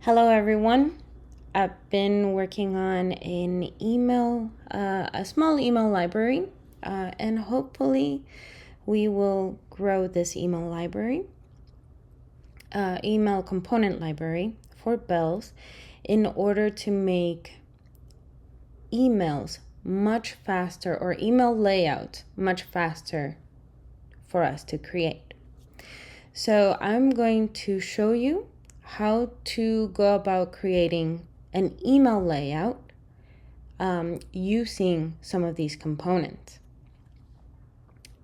Hello, everyone. I've been working on an email, a small email library, and hopefully we will grow this email library, email component library for bells in order to make emails much faster or email layout much faster for us to create. So I'm going to show you how to go about creating an email layout using some of these components.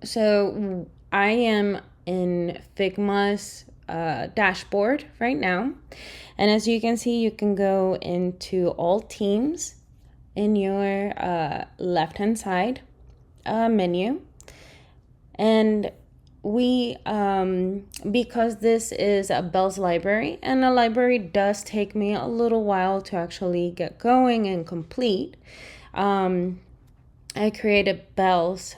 So I am in Figma's dashboard right now. And as you can see, you can go into all teams in your left-hand side menu. And we, because this is a bells library, and a library does take me a little while to actually get going and complete, I created bells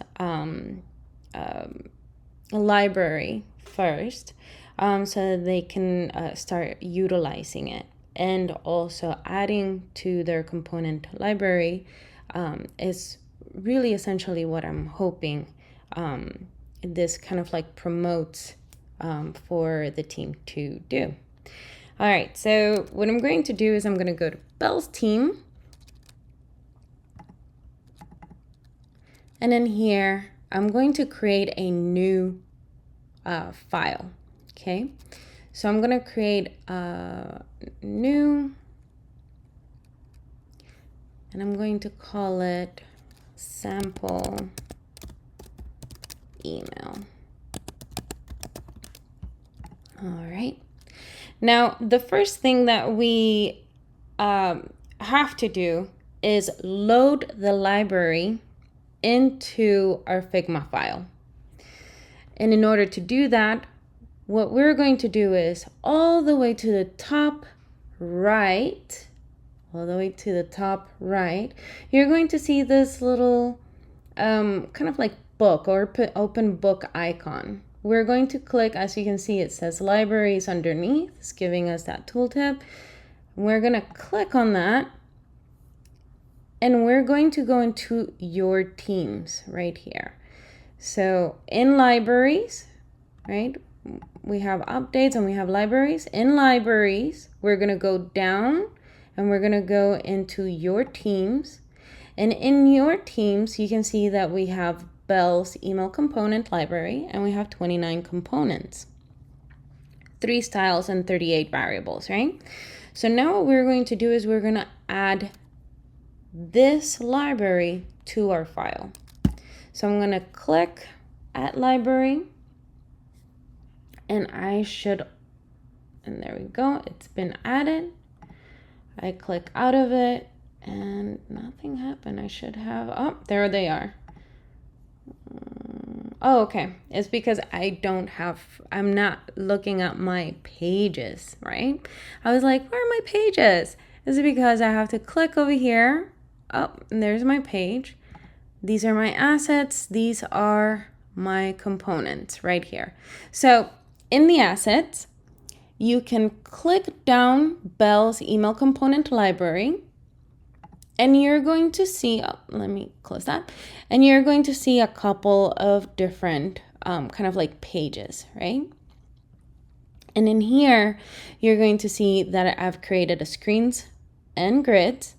library first, so that they can start utilizing it. And also adding to their component library is really essentially what I'm hoping this kind of like promotes for the team to do. All right, so what I'm going to do is I'm going to go to Bells team. And in here, I'm going to create a new file, okay? So I'm going to create a new, and I'm going to call it sample email. All right. Now, the first thing that we have to do is load the library into our Figma file. And in order to do that, what we're going to do is all the way to the top right, you're going to see this little kind of like book or open book icon. We're going to click, as you can see, it says libraries underneath. It's giving us that tooltip. We're going to click on that. And we're going to go into your teams right here. So in libraries, right, we have updates and we have libraries. In libraries, we're going to go down and we're going to go into your teams. And in your teams, you can see that we have Bell's email component library, and we have 29 components, 3 styles and 38 variables, right? So now what we're going to do is we're going to add this library to our file. So I'm going to click at library, and and there we go, it's been added. I click out of it and nothing happened. I should have, oh, there they are. Oh, okay. It's because I'm not looking at my pages, right? I was like, where are my pages? This is because I have to click over here. Oh, and there's my page. These are my assets. These are my components right here. So in the assets, you can click down Bell's email component library, and you're going to see, let me close that. And you're going to see a couple of different kind of like pages, right? And in here, you're going to see that I've created a screens and grids,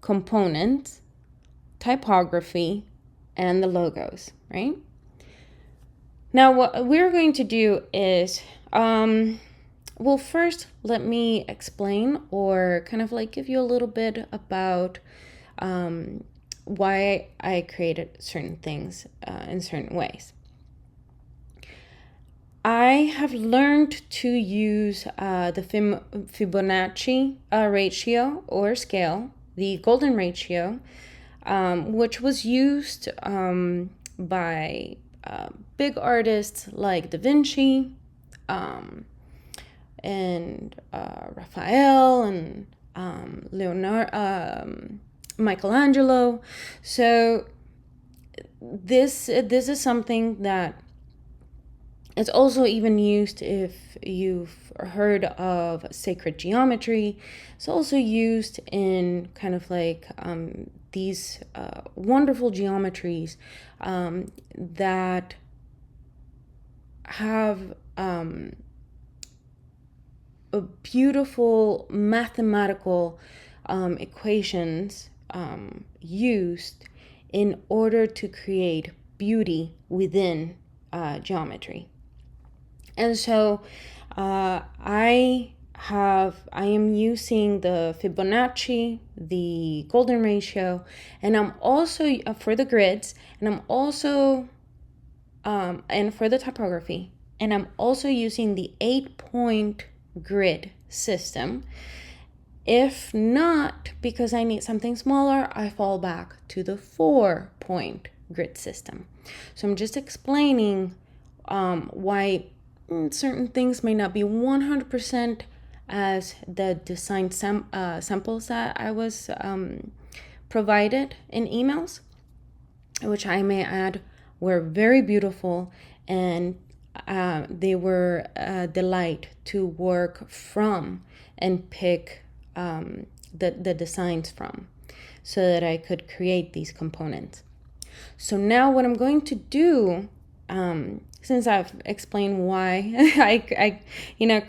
components, typography, and the logos, right? Now, what we're going to do is, well, first, let me explain or kind of like give you a little bit about why I created certain things in certain ways. I have learned to use the Fibonacci ratio or scale, the golden ratio, which was used by big artists like Da Vinci, and Raphael and Leonardo, Michelangelo. So this is something that It's also even used if you've heard of sacred geometry. It's also used in kind of like these wonderful geometries that have a beautiful mathematical equations used in order to create beauty within geometry. And so I am using the Fibonacci, the golden ratio, and I'm also for the grids, and I'm also and for the typography, and I'm also using the 8-point grid system. If not, because I need something smaller, I fall back to the 4-point grid system. So I'm just explaining why certain things may not be 100% as the design samples that I was provided in emails, which I may add were very beautiful, and they were a delight to work from and pick the designs from, so that I could create these components. So now what I'm going to do, since I've explained why I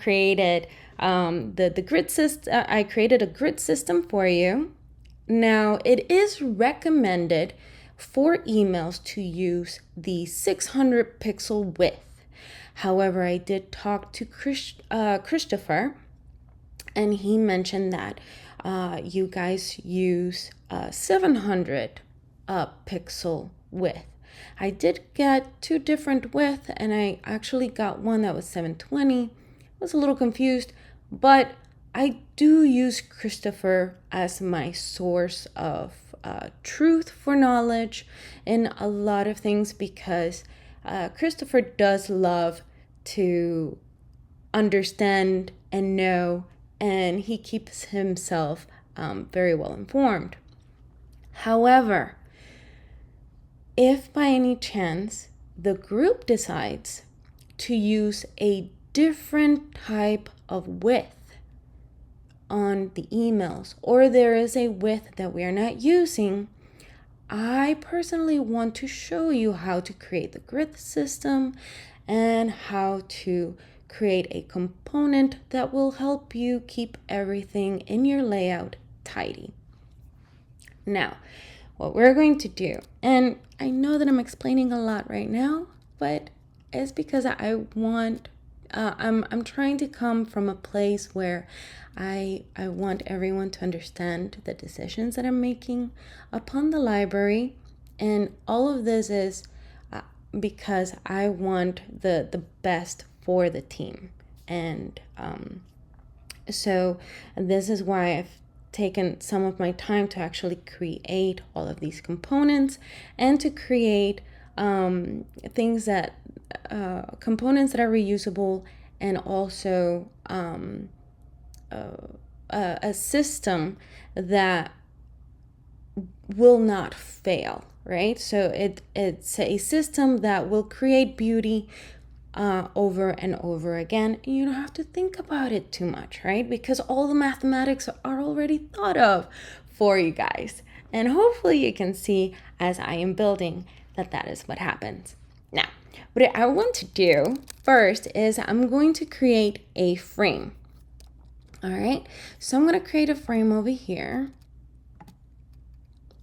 created the grid system, I created a grid system for you. Now it is recommended for emails to use the 600 pixel width. However, I did talk to Christopher, and he mentioned that you guys use 700 pixel width. I did get two different width, and I actually got one that was 720. I was a little confused, but I do use Christopher as my source of truth for knowledge in a lot of things, because Christopher does love to understand and know, and he keeps himself very well informed. However, if by any chance the group decides to use a different type of width on the emails, or there is a width that we are not using, I personally want to show you how to create the grid system and how to create a component that will help you keep everything in your layout tidy. Now, what we're going to do, and I know that I'm explaining a lot right now, but it's because I want I'm trying to come from a place where I want everyone to understand the decisions that I'm making upon the library, and all of this is because I want the best for the team. And so this is why I've taken some of my time to actually create all of these components, and to create things that components that are reusable, and also a system that will not fail, right? So it's a system that will create beauty over and over again. And you don't have to think about it too much, right? Because all the mathematics are already thought of for you guys. And hopefully you can see as I am building that is what happens. Now, what I want to do first is I'm going to create a frame. All right, so I'm going to create a frame over here.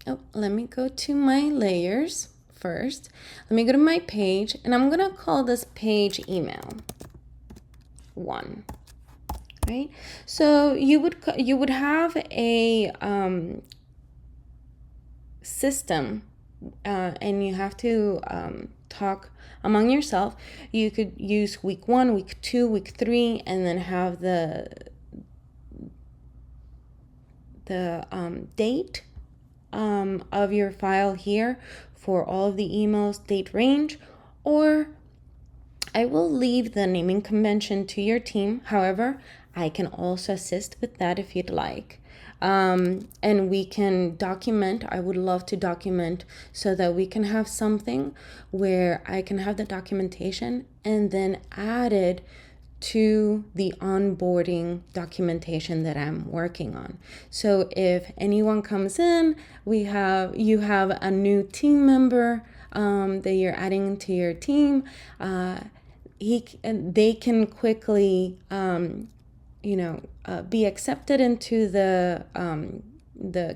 Oh, let me go to my layers first. Let me go to my page, and I'm going to call this page email 1. Right? So you would have a system, and you have to talk among yourself. You could use week 1, week 2, week 3, and then have the date of your file here for all of the emails, date range, or I will leave the naming convention to your team. However, I can also assist with that if you'd like. And we can document. I would love to document so that we can have something where I can have the documentation and then add it to the onboarding documentation that I'm working on. So if anyone comes in, you have a new team member that you're adding into your team. They can quickly be accepted into the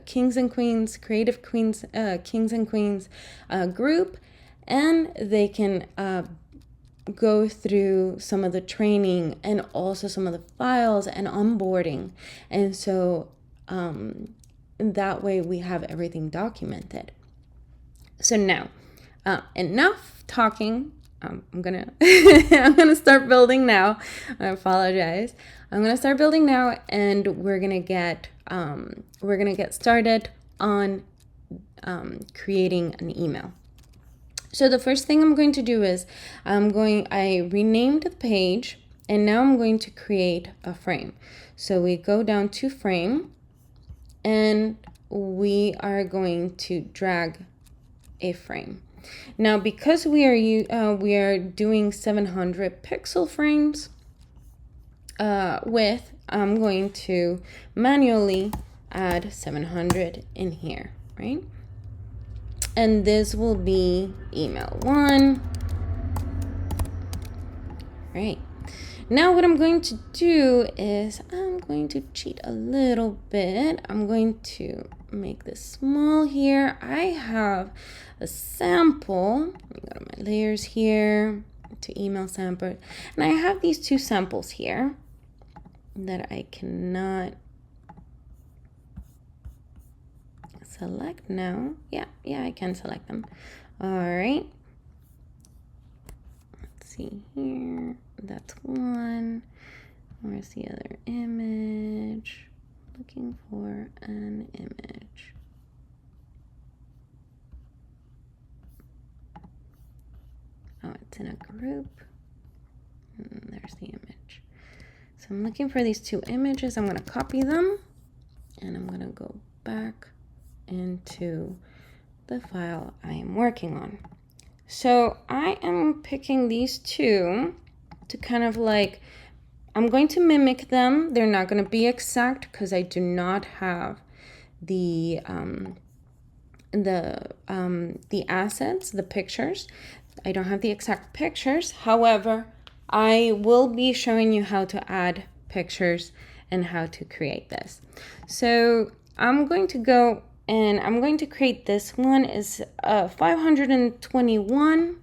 Kings and Queens, Creative Queens, Kings and Queens group, and they can go through some of the training and also some of the files and onboarding. And so that way we have everything documented. So now, enough talking. I'm gonna I'm gonna start building now. I apologize. I'm gonna start building now, and we're gonna get started on creating an email. So the first thing I'm going to do is I renamed the page, and now I'm going to create a frame. So we go down to frame, and we are going to drag a frame. Now, because we are doing 700 pixel frames width, I'm going to manually add 700 in here, right? And this will be email 1. Right. Now what I'm going to do is I'm going to cheat a little bit. I'm going to make this small here. I have a sample. Let me go to my layers here, to email sample. And I have these two samples here that I cannot select now. Yeah, I can select them. All right. Let's see here. That's one. Where's the other image? Looking for an image. Oh, it's in a group. And there's the image. So I'm looking for these two images. I'm going to copy them, and I'm going to go back into the file I am working on. So I am picking these two to kind of like, I'm going to mimic them. They're not going to be exact because I do not have the assets, the pictures. I don't have the exact pictures. However, I will be showing you how to add pictures and how to create this. So I'm going to go and I'm going to create this one is 521.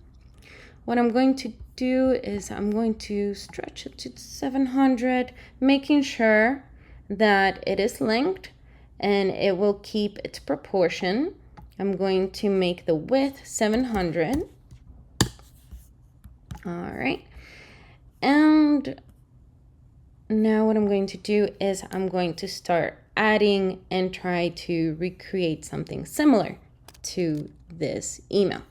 What I'm going to do is I'm going to stretch it to 700, making sure that it is linked and it will keep its proportion. I'm going to make the width 700. All right. And now what I'm going to do is I'm going to start adding and try to recreate something similar to this email.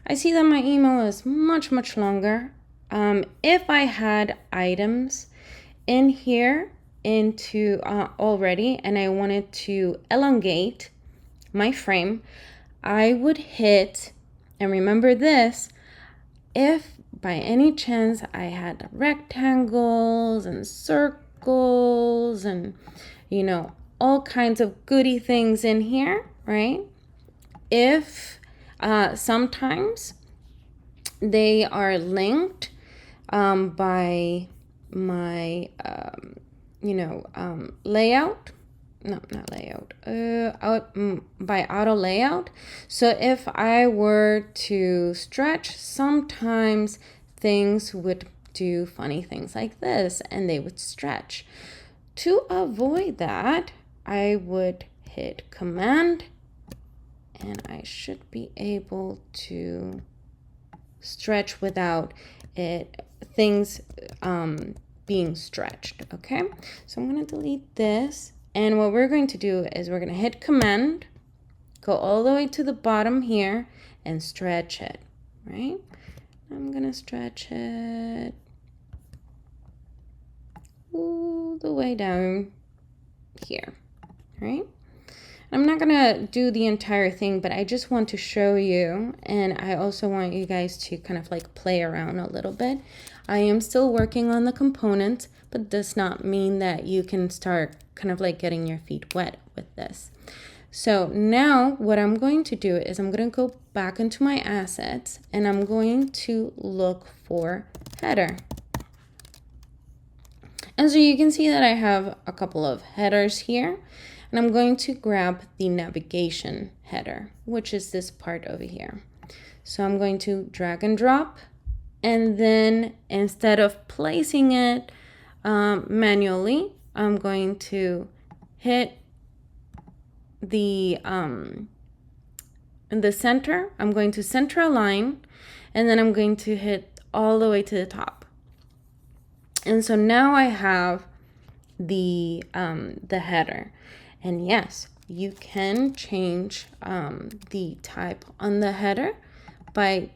I see that my email is much longer. If I had items in here into already and I wanted to elongate my frame, I would hit, and remember this, if by any chance I had rectangles and circles and all kinds of goody things in here, right? If sometimes they are linked by my layout. No, not layout. By auto layout. So if I were to stretch, sometimes things would do funny things like this and they would stretch. To avoid that, I would hit Command and I should be able to stretch without things being stretched. Okay, so I'm going to delete this. And what we're going to do is we're going to hit Command, go all the way to the bottom here, and stretch it, right? I'm going to stretch it all the way down here, right? I'm not gonna do the entire thing, but I just want to show you, and I also want you guys to kind of like play around a little bit. I am still working on the components, but does not mean that you can start kind of like getting your feet wet with this. So now what I'm going to do is I'm going to go back into my assets and I'm going to look for header. And so you can see that I have a couple of headers here, and I'm going to grab the navigation header, which is this part over here. So I'm going to drag and drop, and then instead of placing it manually, I'm going to hit the in the center. I'm going to center a line, and then I'm going to hit all the way to the top. And so now I have the header. And yes, you can change the type on the header by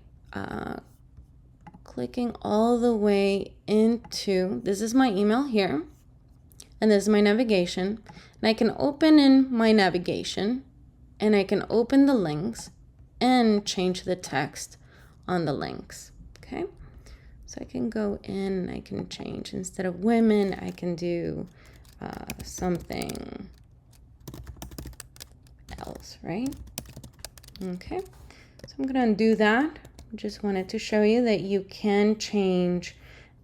clicking all the way into, this is my email here, and this is my navigation. And I can open in my navigation, and I can open the links and change the text on the links, okay? So I can go in and I can change, instead of women, I can do something else, right? Okay, so I'm gonna do that. Just wanted to show you that you can change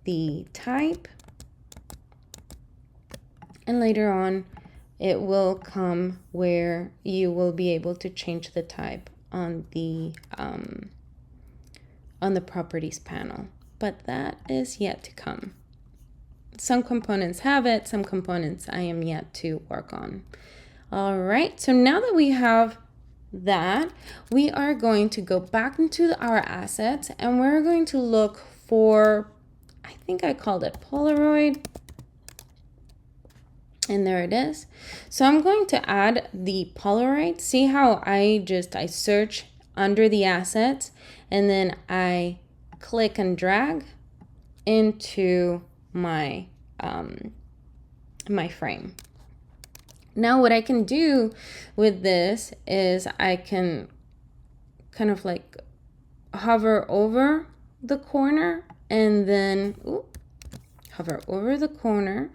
the type, and later on it will come where you will be able to change the type on the properties panel, but that is yet to come. Some components have it, some components I am yet to work on. All right, so now that we have that, we are going to go back into our assets and we're going to look for, I think I called it Polaroid. And there it is. So I'm going to add the Polaroid. See how I search under the assets and then I click and drag into my my frame. Now what I can do with this is I can kind of like hover over the corner and then hover over the corner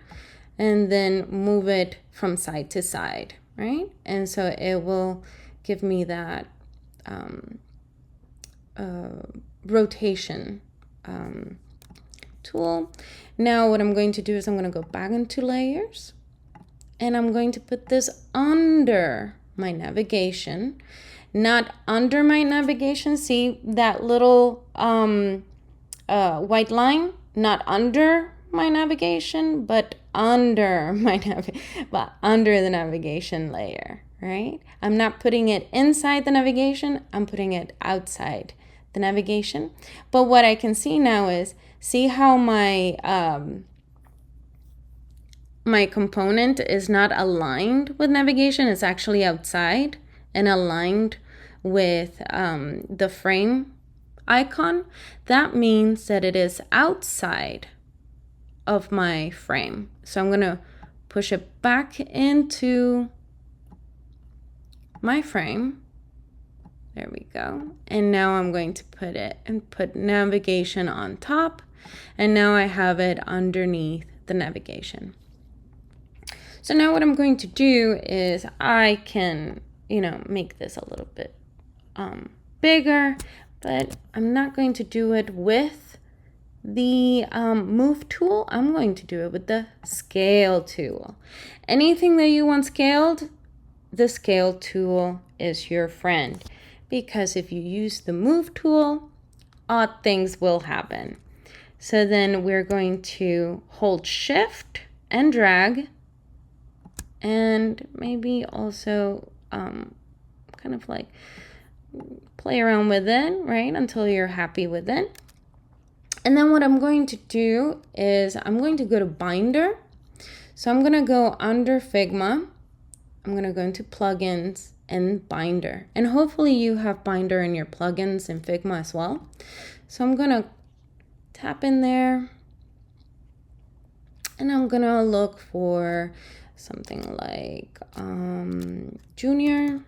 and then move it from side to side, right? And so it will give me that rotation tool. Now what I'm going to do is I'm going to go back into layers and I'm going to put this under my navigation, not under my navigation. See that little white line? Not under my navigation, but under my under the navigation layer, right? I'm not putting it inside the navigation, I'm putting it outside the navigation. But what I can see now is, see how my my component is not aligned with navigation, it's actually outside and aligned with the frame icon. That means that it is outside of my frame. So I'm gonna push it back into my frame. There we go. And now I'm going to put it and put navigation on top. And now I have it underneath the navigation. So now what I'm going to do is I can, make this a little bit bigger, but I'm not going to do it with the move tool. I'm going to do it with the scale tool. Anything that you want scaled, the scale tool is your friend, because if you use the move tool, odd things will happen. So then we're going to hold shift and drag, and maybe also kind of like play around with it, right, until you're happy with it. And then what I'm going to do is I'm going to go to binder. So I'm going to go under Figma. I'm going to go into plugins and binder. And hopefully you have binder in your plugins in Figma as well. So I'm going to tap in there and I'm going to look for something like junior.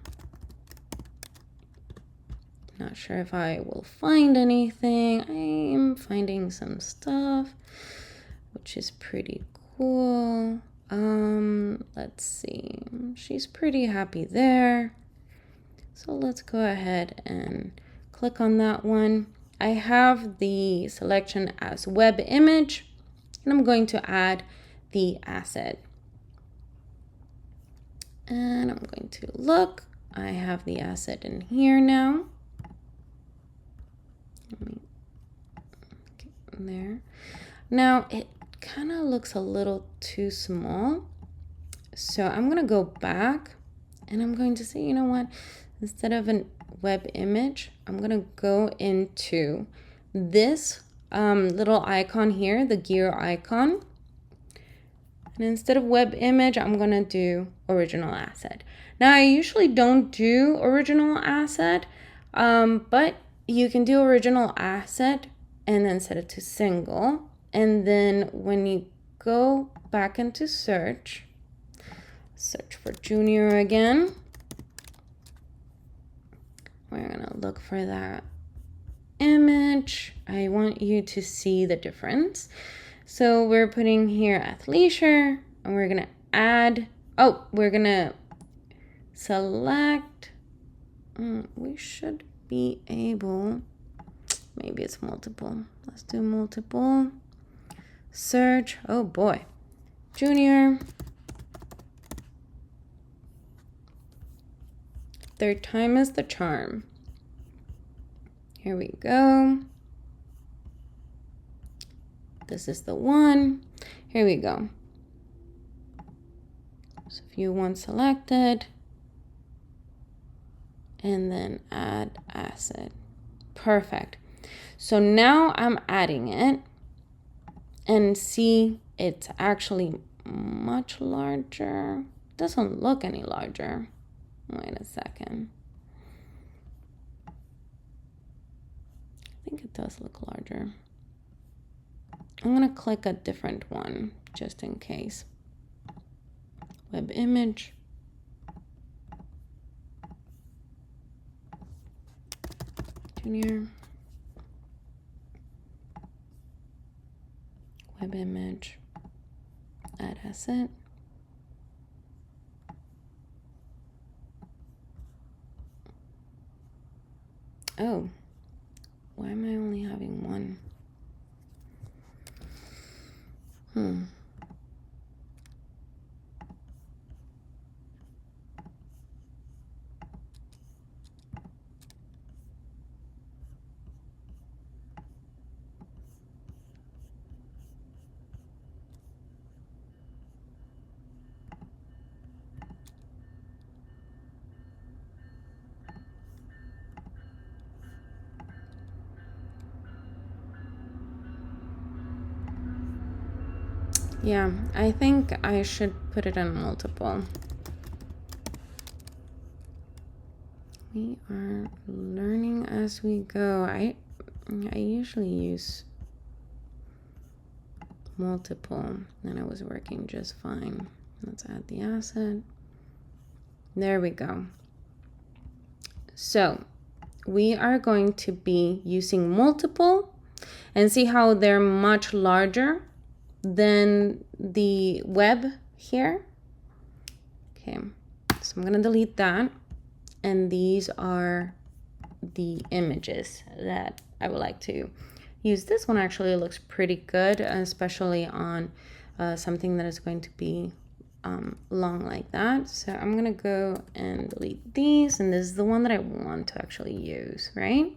Not sure if I will find anything. I am finding some stuff, which is pretty cool. Let's see. She's pretty happy there. So let's go ahead and click on that one. I have the selection as web image, and I'm going to add the asset. And I'm going to look. I have the asset in here now. Let me get in there. Now it kind of looks a little too small. So I'm going to go back and I'm going to say, you know what? Instead of a web image, I'm going to go into this little icon here, the gear icon. And instead of web image, I'm going to do original asset. Now, I usually don't do original asset, but you can do original asset and then set it to single. And then when you go back into search for junior again. We're going to look for that image. I want you to see the difference. So we're putting here athleisure, and we're going to add, we're going to select, we should be able, maybe it's multiple. Let's do multiple. Search, oh boy, junior. Third time is the charm. Here we go. This is the one. Here we go. So view one selected. And then add asset. Perfect. So now I'm adding it. And see, it's actually much larger. Doesn't look any larger. Wait a second. I think it does look larger. I'm going to click a different one just in case. Web image. Junior. Web image. Add asset. Oh, why am I only having one? Yeah, I think I should put it on multiple. We are learning as we go. I usually use multiple, and it was working just fine. Let's add the asset. There we go. So we are going to be using multiple, and see how they're much larger than the web here. Okay, so I'm gonna delete that, and these are the images that I would like to use. This one actually looks pretty good, especially on something that is going to be long like that. So I'm gonna go and delete these, and this is the one that I want to actually use, right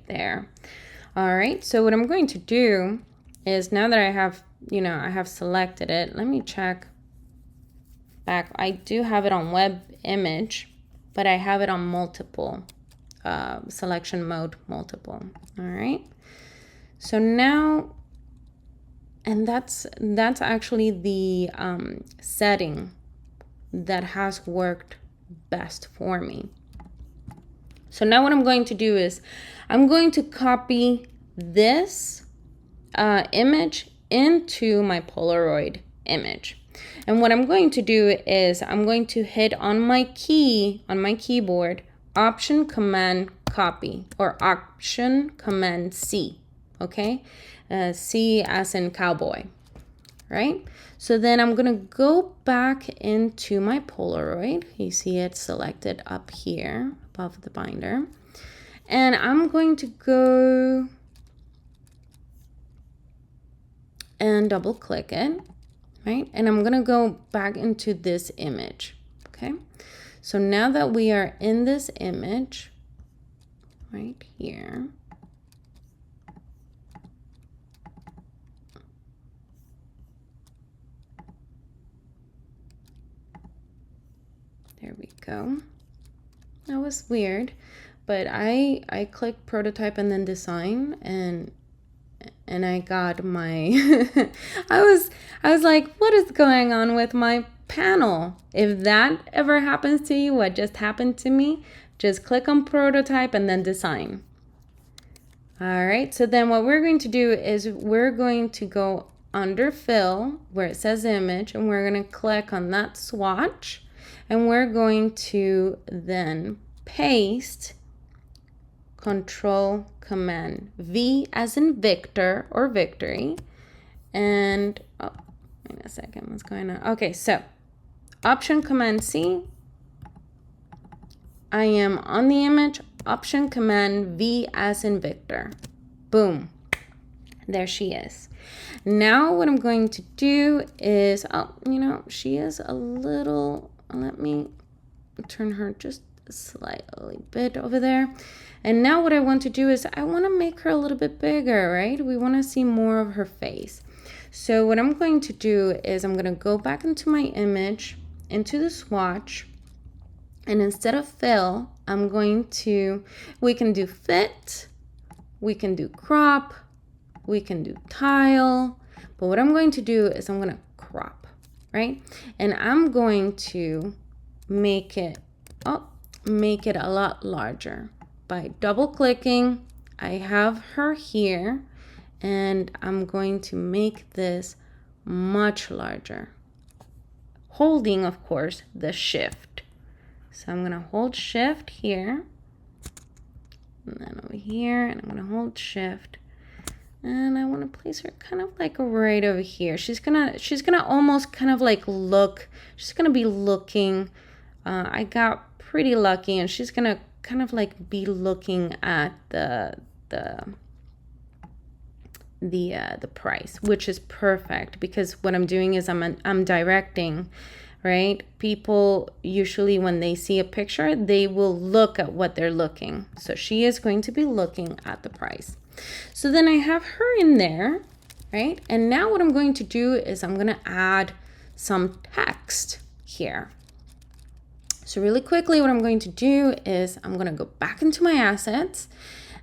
there. All right, so what I'm going to do is, now that I have, I have selected it, let me check back. I do have it on web image, but I have it on multiple, selection mode multiple. All right, so now, and that's actually the setting that has worked best for me. So now what I'm going to do is I'm going to copy this image into my Polaroid image. And what I'm going to do is I'm going to hit on my keyboard, Option Command Copy, or Option Command C, okay? C as in cowboy, right? So then I'm gonna go back into my Polaroid. You see it selected up here above the binder. And I'm going to go and double click it, right? And I'm gonna go back into this image, okay? So now that we are in this image, right here, there we go. That was weird, but I clicked prototype and then design, and I got my I was like, what is going on with my panel? If that ever happens to you, what just happened to me, just click on prototype and then design. All right, so then what we're going to do is we're going to go under fill where it says image, and we're going to click on that swatch, and we're going to then paste Control Command V as in Victor or victory. And oh, wait a second, what's going on? Okay, so Option Command C. I am on the image, Option Command V as in Victor. Boom. There she is. Now what I'm going to do is, oh, you know, she is a little, let me turn her just slightly bit over there. And now what I want to do is I want to make her a little bit bigger, right? We want to see more of her face. So what I'm going to do is I'm going to go back into my image, into the swatch, and instead of fill, I'm going to, we can do fit, we can do crop, we can do tile, but what I'm going to do is I'm going to crop, right? And I'm going to make it a lot larger by double clicking. I have her here, and I'm going to make this much larger, holding, of course, the shift. So I'm gonna hold shift here, and then over here, and I'm gonna hold shift, and I want to place her kind of like right over here. She's gonna almost kind of like look, she's gonna be looking, I got pretty lucky, and she's gonna kind of like be looking at the price, which is perfect because what I'm doing is I'm directing, right? People usually when they see a picture, they will look at what they're looking. So she is going to be looking at the price. So then I have her in there, right? And now what I'm going to do is I'm going to add some text here. So really quickly, what I'm going to do is I'm going to go back into my assets,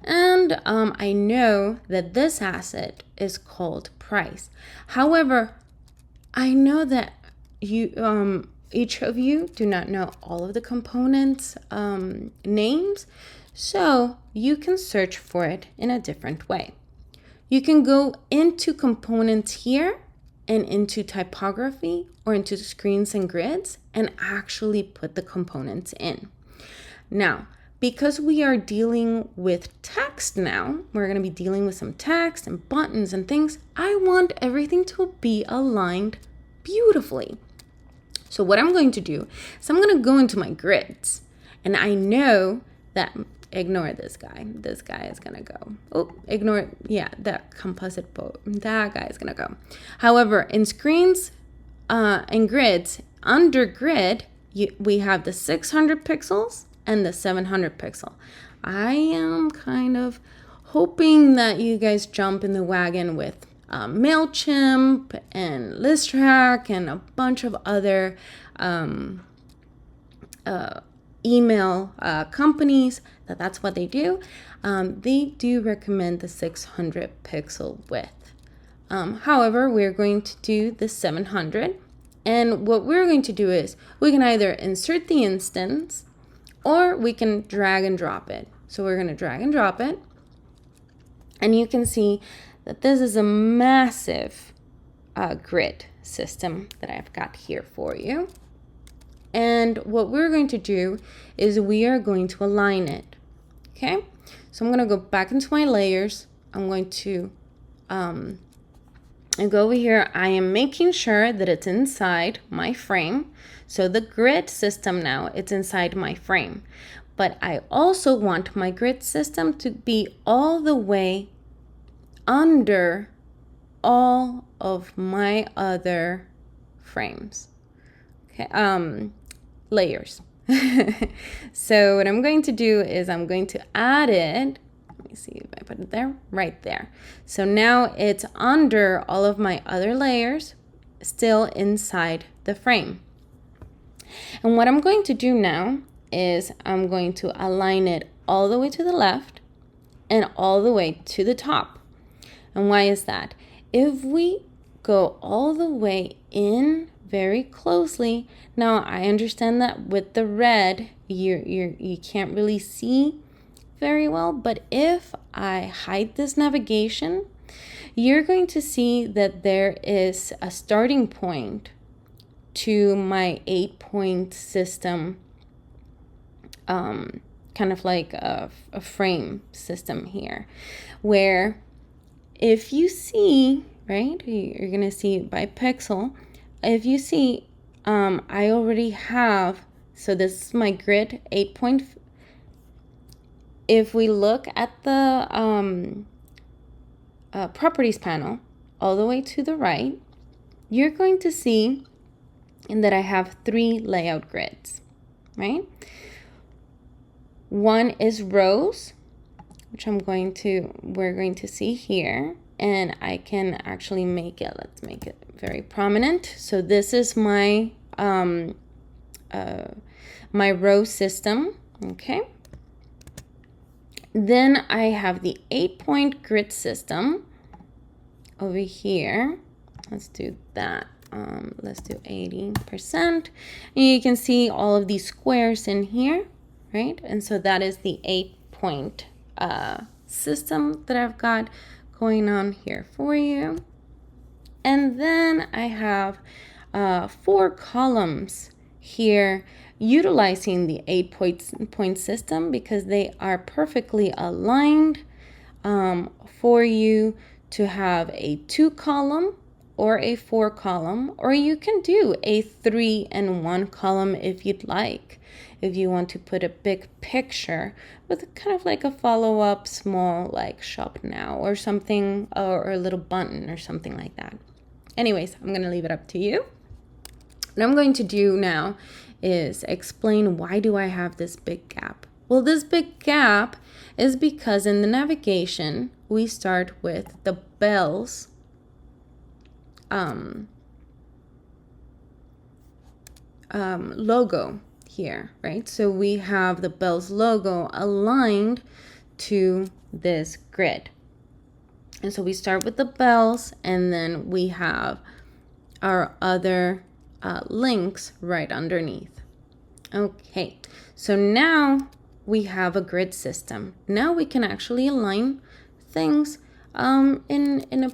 and I know that this asset is called price. However, I know that you each of you do not know all of the components names, so you can search for it in a different way. You can go into components here and into typography or into screens and grids and actually put the components in. Now, because we are dealing with text now, we're going to be dealing with some text and buttons and things. I want everything to be aligned beautifully. So what I'm going to do is I'm going to go into my grids, and I know that, ignore this guy. This guy is going to go. Oh, ignore, yeah, that composite boat. That guy is going to go. However, in screens and grids, under grid, we have the 600 pixels and the 700 pixel. I am kind of hoping that you guys jump in the wagon with MailChimp and ListTrack and a bunch of other email companies that's what they do. They do recommend the 600 pixel width. However, we're going to do the 700, and what we're going to do is we can either insert the instance or we can drag and drop it. So we're going to drag and drop it, and you can see that this is a massive grid. system that I've got here for you. And what we're going to do is we are going to align it. Okay, so I'm going to go back into my layers. I'm going to and go over here. I am making sure that it's inside my frame. So the grid system now, it's inside my frame. But I also want my grid system to be all the way under all of my other frames. Okay, layers. So what I'm going to do is I'm going to add it. Let me see if I put it there, right there. So now it's under all of my other layers, still inside the frame. And what I'm going to do now is I'm going to align it all the way to the left and all the way to the top. And why is that? If we go all the way in very closely, now I understand that with the red, you can't really see very well, but if I hide this navigation, you're going to see that there is a starting point to my 8-point system, kind of like a frame system here, where if you see, right, you're gonna see by pixel. If you see, I already have, so this is my grid 8-point. If we look at the properties panel all the way to the right, you're going to see that I have 3 layout grids, right? One is rows, which we're going to see here, and I can actually make it, let's make it very prominent. So this is my my row system, okay? Then I have the 8-point grid system over here. Let's do that. Let's do 80%. And you can see all of these squares in here, right? And so that is the 8-point system that I've got going on here for you. And then I have 4 columns here utilizing the 8-point system because they are perfectly aligned for you to have a 2-column or a 4-column, or you can do a 3 and 1 column if you'd like. If you want to put a big picture with kind of like a follow-up small like shop now or something, or a little button or something like that. Anyways, I'm going to leave it up to you. What I'm going to do now is explain why do I have this big gap. Well, this big gap is because in the navigation, we start with the bells logo here, right? So we have the bells logo aligned to this grid. And so we start with the bells, and then we have our other links right underneath. Okay, so now we have a grid system. Now we can actually align things in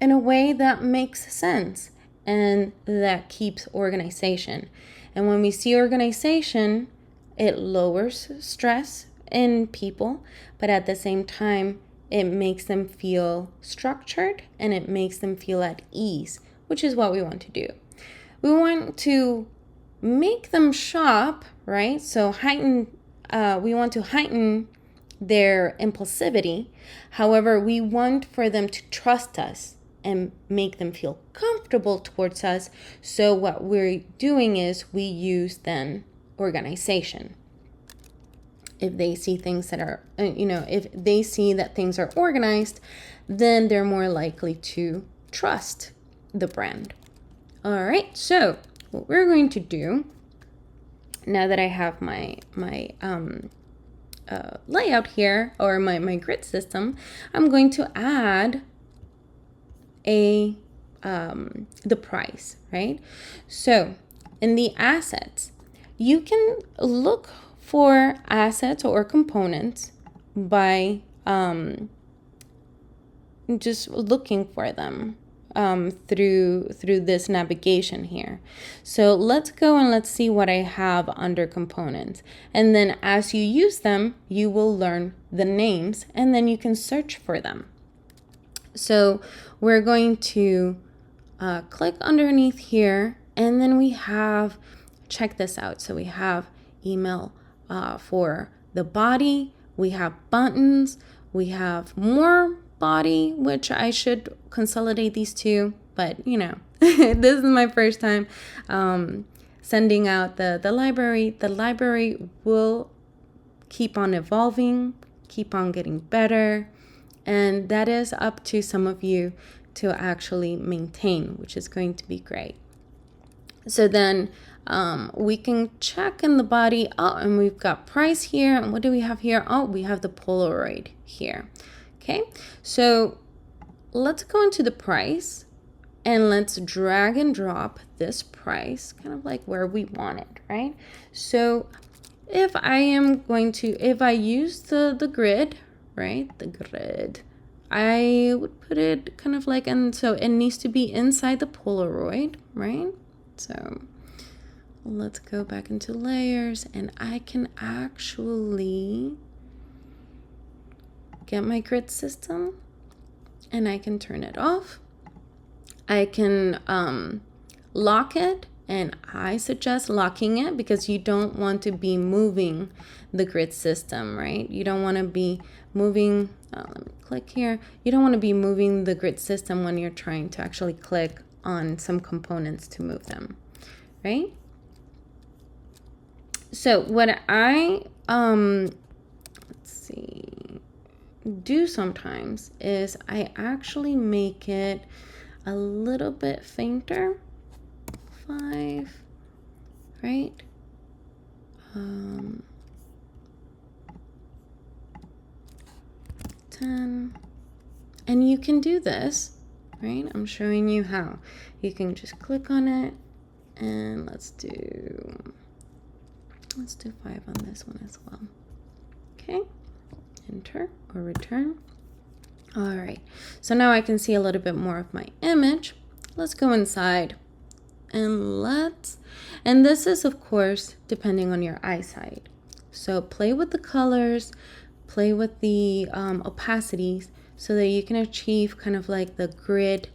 a way that makes sense and that keeps organization. And when we see organization, it lowers stress in people, but at the same time, it makes them feel structured and it makes them feel at ease, which is what we want to do. We want to make them shop, right? So we want to heighten their impulsivity. However, we want for them to trust us and make them feel comfortable towards us. So what we're doing is we use then organization. If they see things that are, if they see that things are organized, then they're more likely to trust the brand. All right, so what we're going to do, now that I have my layout here, or my grid system, I'm going to add the price, right? So in the assets, you can look for assets or components by just looking for them. through this navigation here. So let's go and let's see what I have under components. And then as you use them, you will learn the names and then you can search for them. So we're going to click underneath here, and then we have, check this out. So we have email for the body, we have buttons, we have more body, which I should consolidate these two, but you know, this is my first time sending out the library. The library will keep on evolving, keep on getting better, and that is up to some of you to actually maintain, which is going to be great. So then we can check in the body. Oh, and we've got price here. And what do we have here? Oh, we have the Polaroid here. Okay, so let's go into the price and let's drag and drop this price kind of like where we want it, right? So if I use the grid, right? The grid, I would put it kind of like, and so it needs to be inside the Polaroid, right? So let's go back into layers, and I can actually get my grid system and I can turn it off. I can lock it, and I suggest locking it because you don't want to be moving the grid system, right? You don't want to be moving, let me click here. You don't want to be moving the grid system when you're trying to actually click on some components to move them, right? So what I, let's see, do sometimes is I actually make it a little bit fainter, 5, right? 10, and you can do this, right? I'm showing you how. You can just click on it, and let's do 5 on this one as well. Okay, enter or return. All right, so now I can see a little bit more of my image. Let's go inside and this is of course depending on your eyesight. So play with the colors, play with the opacities so that you can achieve kind of like the grid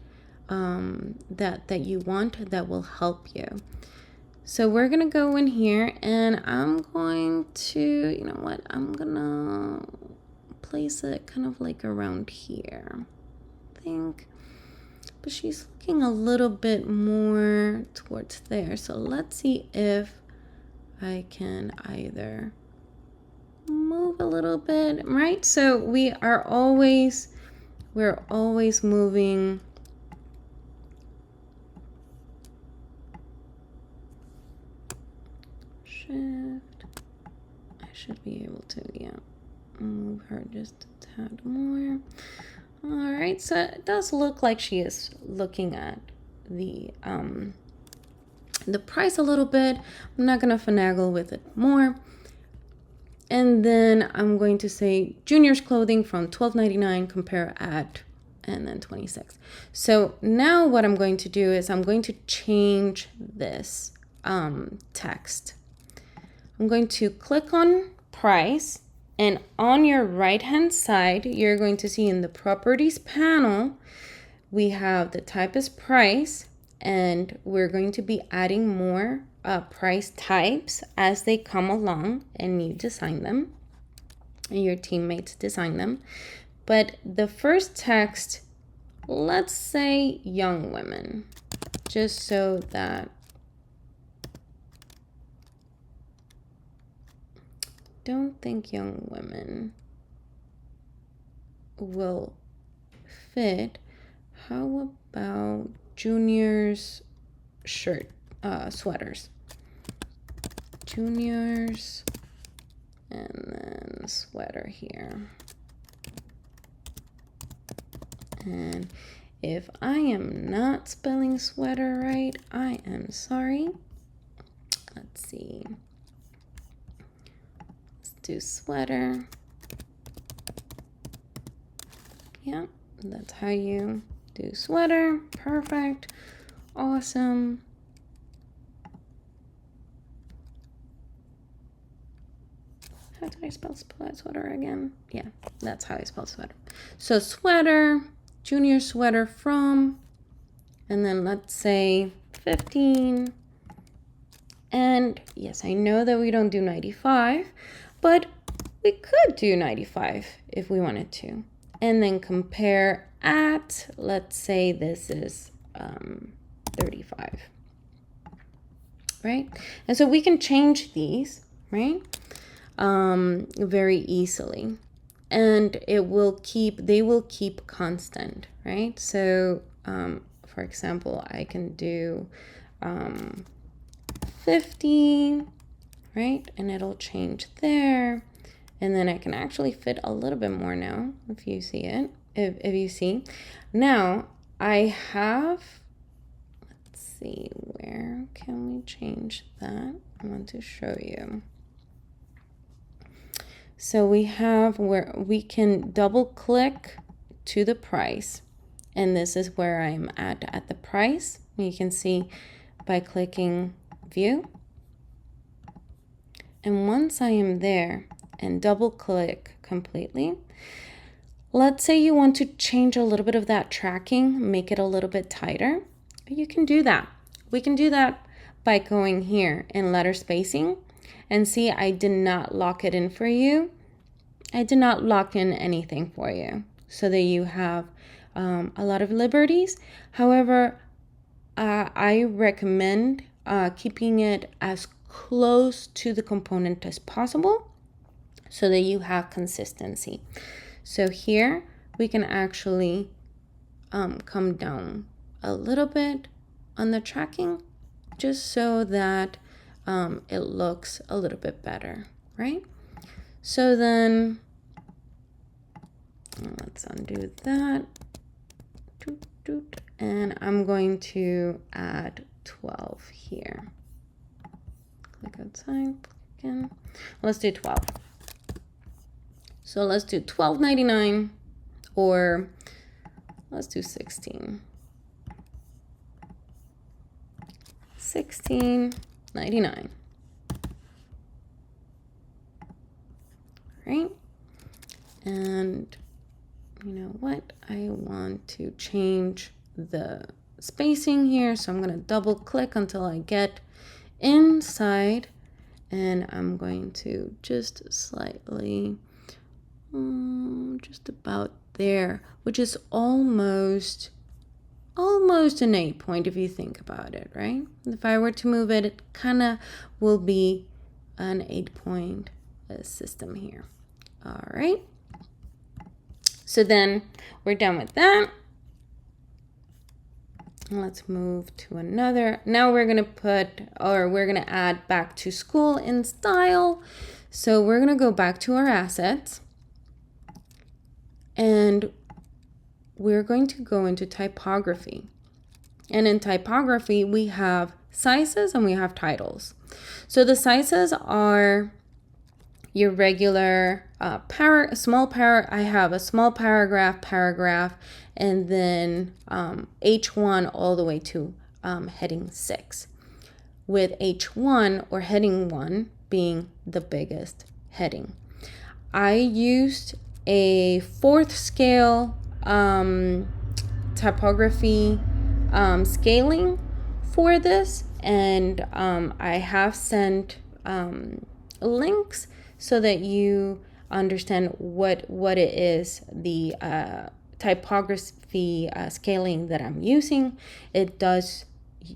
that you want, that will help you. So we're gonna go in here, and I'm going to, you know what, I'm gonna place it kind of like around here, I think. But she's looking a little bit more towards there. So let's see if I can either move a little bit, right? So we're always moving. Shift. I should be able to, yeah, move her just a tad more. All right, so it does look like she is looking at the price a little bit. I'm not gonna finagle with it more. And then I'm going to say juniors clothing from $12.99, compare at, and then 26. So now what I'm going to do is I'm going to change this text. I'm going to click on price, and on your right hand side, you're going to see in the properties panel, we have the type is price, and we're going to be adding more price types as they come along, and you design them, and your teammates design them. But the first text, let's say young women, just so that don't think young women will fit. How about juniors sweaters? Juniors, and then sweater here. And if I am not spelling sweater right, I am sorry. Let's see. Do sweater. Yeah, that's how you do sweater. Perfect. Awesome. How do I spell sweater again? Yeah, that's how I spell sweater. So sweater, junior sweater from, and then let's say 15. And yes, I know that we don't do 95, but we could do 95 if we wanted to. And then compare at, let's say this is 35, right? And so we can change these, right? Very easily. And they will keep constant, right? So, for example, I can do 50, right? And it'll change there. And then I can actually fit a little bit more now, if you see it. If you see. Now, I have, let's see, where can we change that? I want to show you. So we have where we can double click to the price. And this is where I'm at the price. You can see by clicking view. And once I am there and double click completely, let's say you want to change a little bit of that tracking, make it a little bit tighter, you can do that. We can do that by going here in letter spacing. And see, I did not lock it in for you. I did not lock in anything for you so that you have a lot of liberties. However, I recommend keeping it as close to the component as possible so that you have consistency. So here we can actually come down a little bit on the tracking just so that it looks a little bit better, right? So then let's undo that. And I'm going to add 12 here. Click outside again. Let's do 12. So let's do $12.99 or let's do 16. $16.99. Right? And you know what? I want to change the spacing here. So I'm going to double click until I get inside. And I'm going to just slightly, just about there, which is almost an 8 point if you think about it, right? If I were to move it, it kind of will be an 8 point system here. All right. So then we're done with that. Let's move to another. Now we're going to add back to school in style. So we're going to go back to our assets and we're going to go into typography. And in typography, we have sizes and we have titles. So the sizes are your regular I have a small paragraph, and then H1 all the way to heading 6, with H1 or heading 1 being the biggest heading. I used a 4th scale typography scaling for this, and I have sent links so that you understand what it is, the typography scaling that I'm using. It does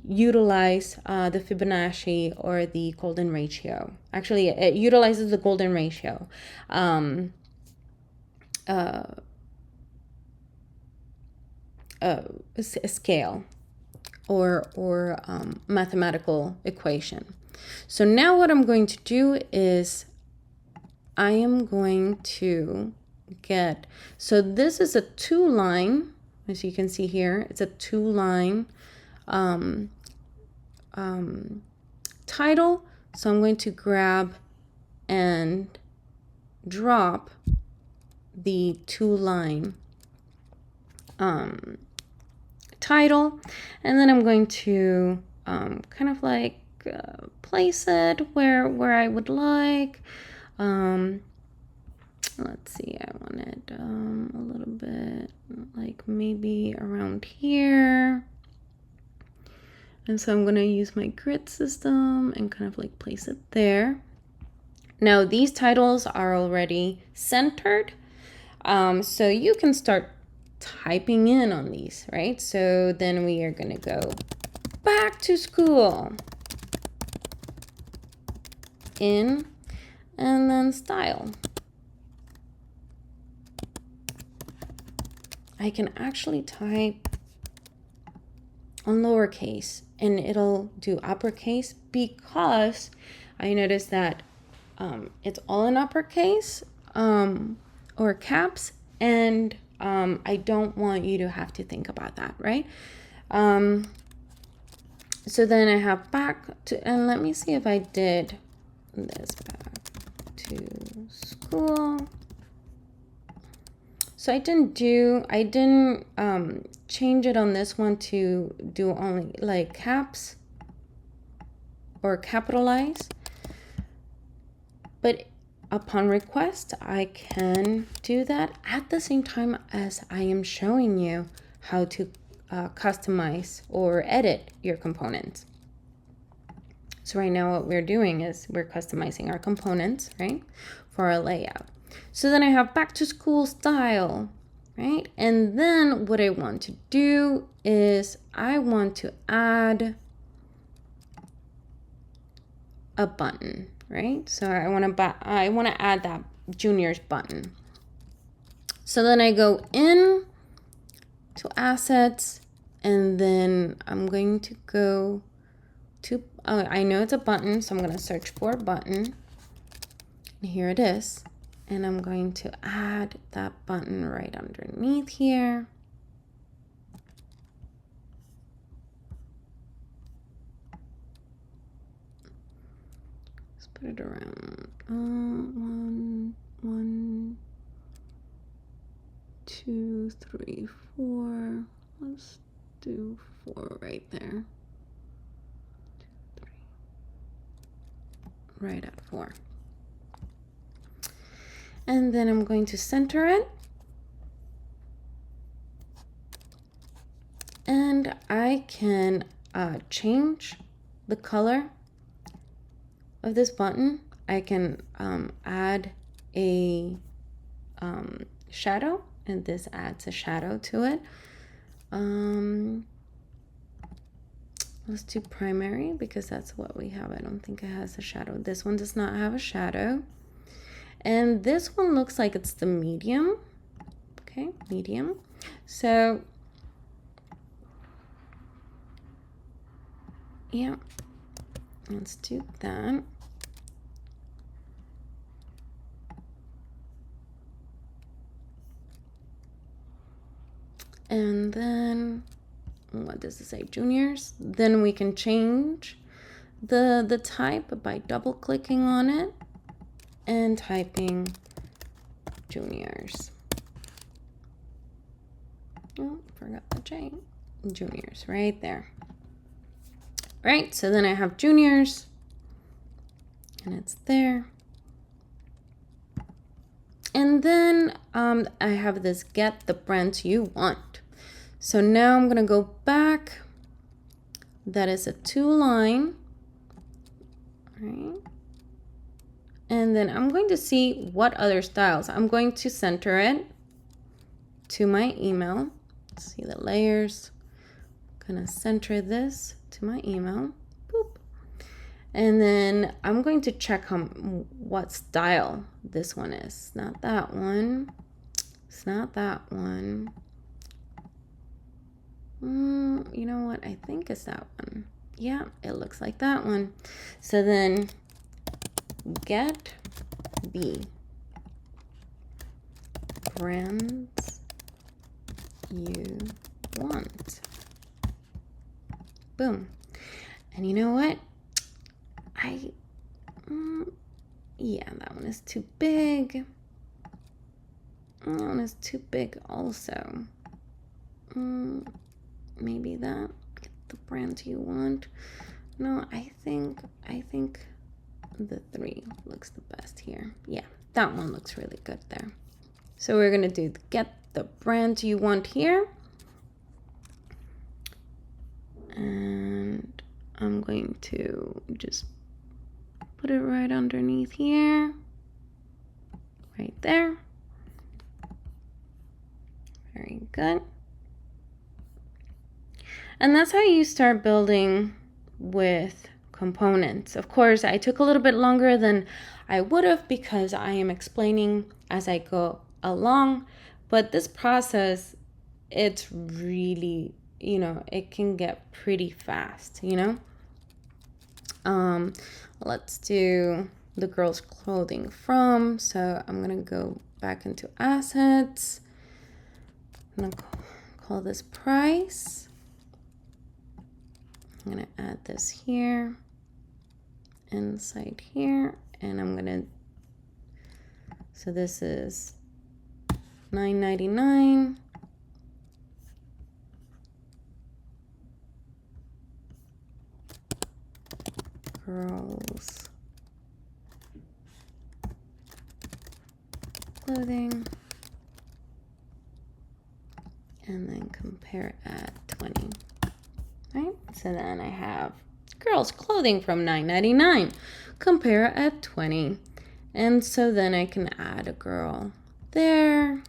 utilize the Fibonacci or the golden ratio. Actually, it utilizes the golden ratio scale or mathematical equation. So now what I'm going to do is I am going to get, so this is a 2-line, as you can see here, it's a 2-line title. So I'm going to grab and drop the 2-line title, and then I'm going to kind of like place it where I would like. Let's see, I want it a little bit like maybe around here. And so I'm going to use my grid system and kind of like place it there. Now these titles are already centered. So you can start typing in on these, right? So then we are going to go back to school, in, and then style. I can actually type on lowercase and it'll do uppercase because I noticed that it's all in uppercase or caps, and I don't want you to have to think about that, right? So then I have back to, and let me see if I did this, back to school. So I didn't change it on this one to do only like caps or capitalize. But upon request, I can do that at the same time as I am showing you how to customize or edit your components. So right now what we're doing is we're customizing our components, right, for our layout. So then I have back to school style, right? And then what I want to do is I want to add a button, right? So I want to add that juniors button. So then I go in to assets, and then I'm going to go to, I know it's a button, so I'm going to search for a button. And here it is. And I'm going to add that button right underneath here. Let's put it around 1, 2, 3, 4. Let's do 4 right there. 2, 3. Right at 4. And then I'm going to center it. And I can change the color of this button. I can add a shadow, and this adds a shadow to it. Let's do primary because that's what we have. I don't think it has a shadow. This one does not have a shadow. And this one looks like it's the medium. Okay, medium. So, yeah, let's do that. And then, what does it say? Juniors. Then we can change the type by double clicking on it and typing juniors. Oh, forgot the J. Juniors right there. Right, so then I have juniors, and it's there. And then I have this get the brands you want. So now I'm gonna go back. That is a 2-line, right? And then I'm going to see what other styles. I'm going to center it to my email. See the layers. I'm gonna center this to my email. Boop. And then I'm going to check what style this one is. Not that one. It's not that one. You know what? I think it's that one. Yeah, it looks like that one. So then get the brands you want. Boom. And you know what? Yeah, that one is too big. That one is too big also. maybe that. Get the brand you want. No, I think the 3 looks the best here. Yeah, that one looks really good there. So we're gonna do get the brand you want here. And I'm going to just put it right underneath here, right there. Very good. And that's how you start building with components. Of course, I took a little bit longer than I would have because I am explaining as I go along, but this process, it's really, you know, it can get pretty fast, you know. Let's do the girl's clothing from. So I'm gonna go back into assets. I'm gonna call this price. I'm gonna add this here, inside here, and I'm gonna, so this is $9.99. Girls clothing, and then compare at 20. Right, so then I have girls clothing from $9.99, compare at 20, and so then I can add a girl there.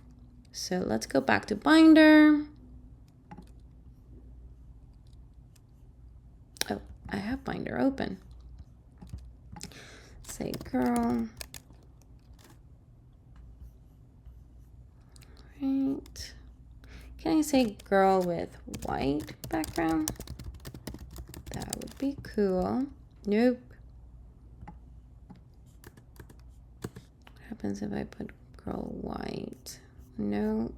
So let's go back to binder. Oh, I have binder open. Say girl. Right. Can I say girl with white background? That would be cool. Nope. What happens if I put girl white? No.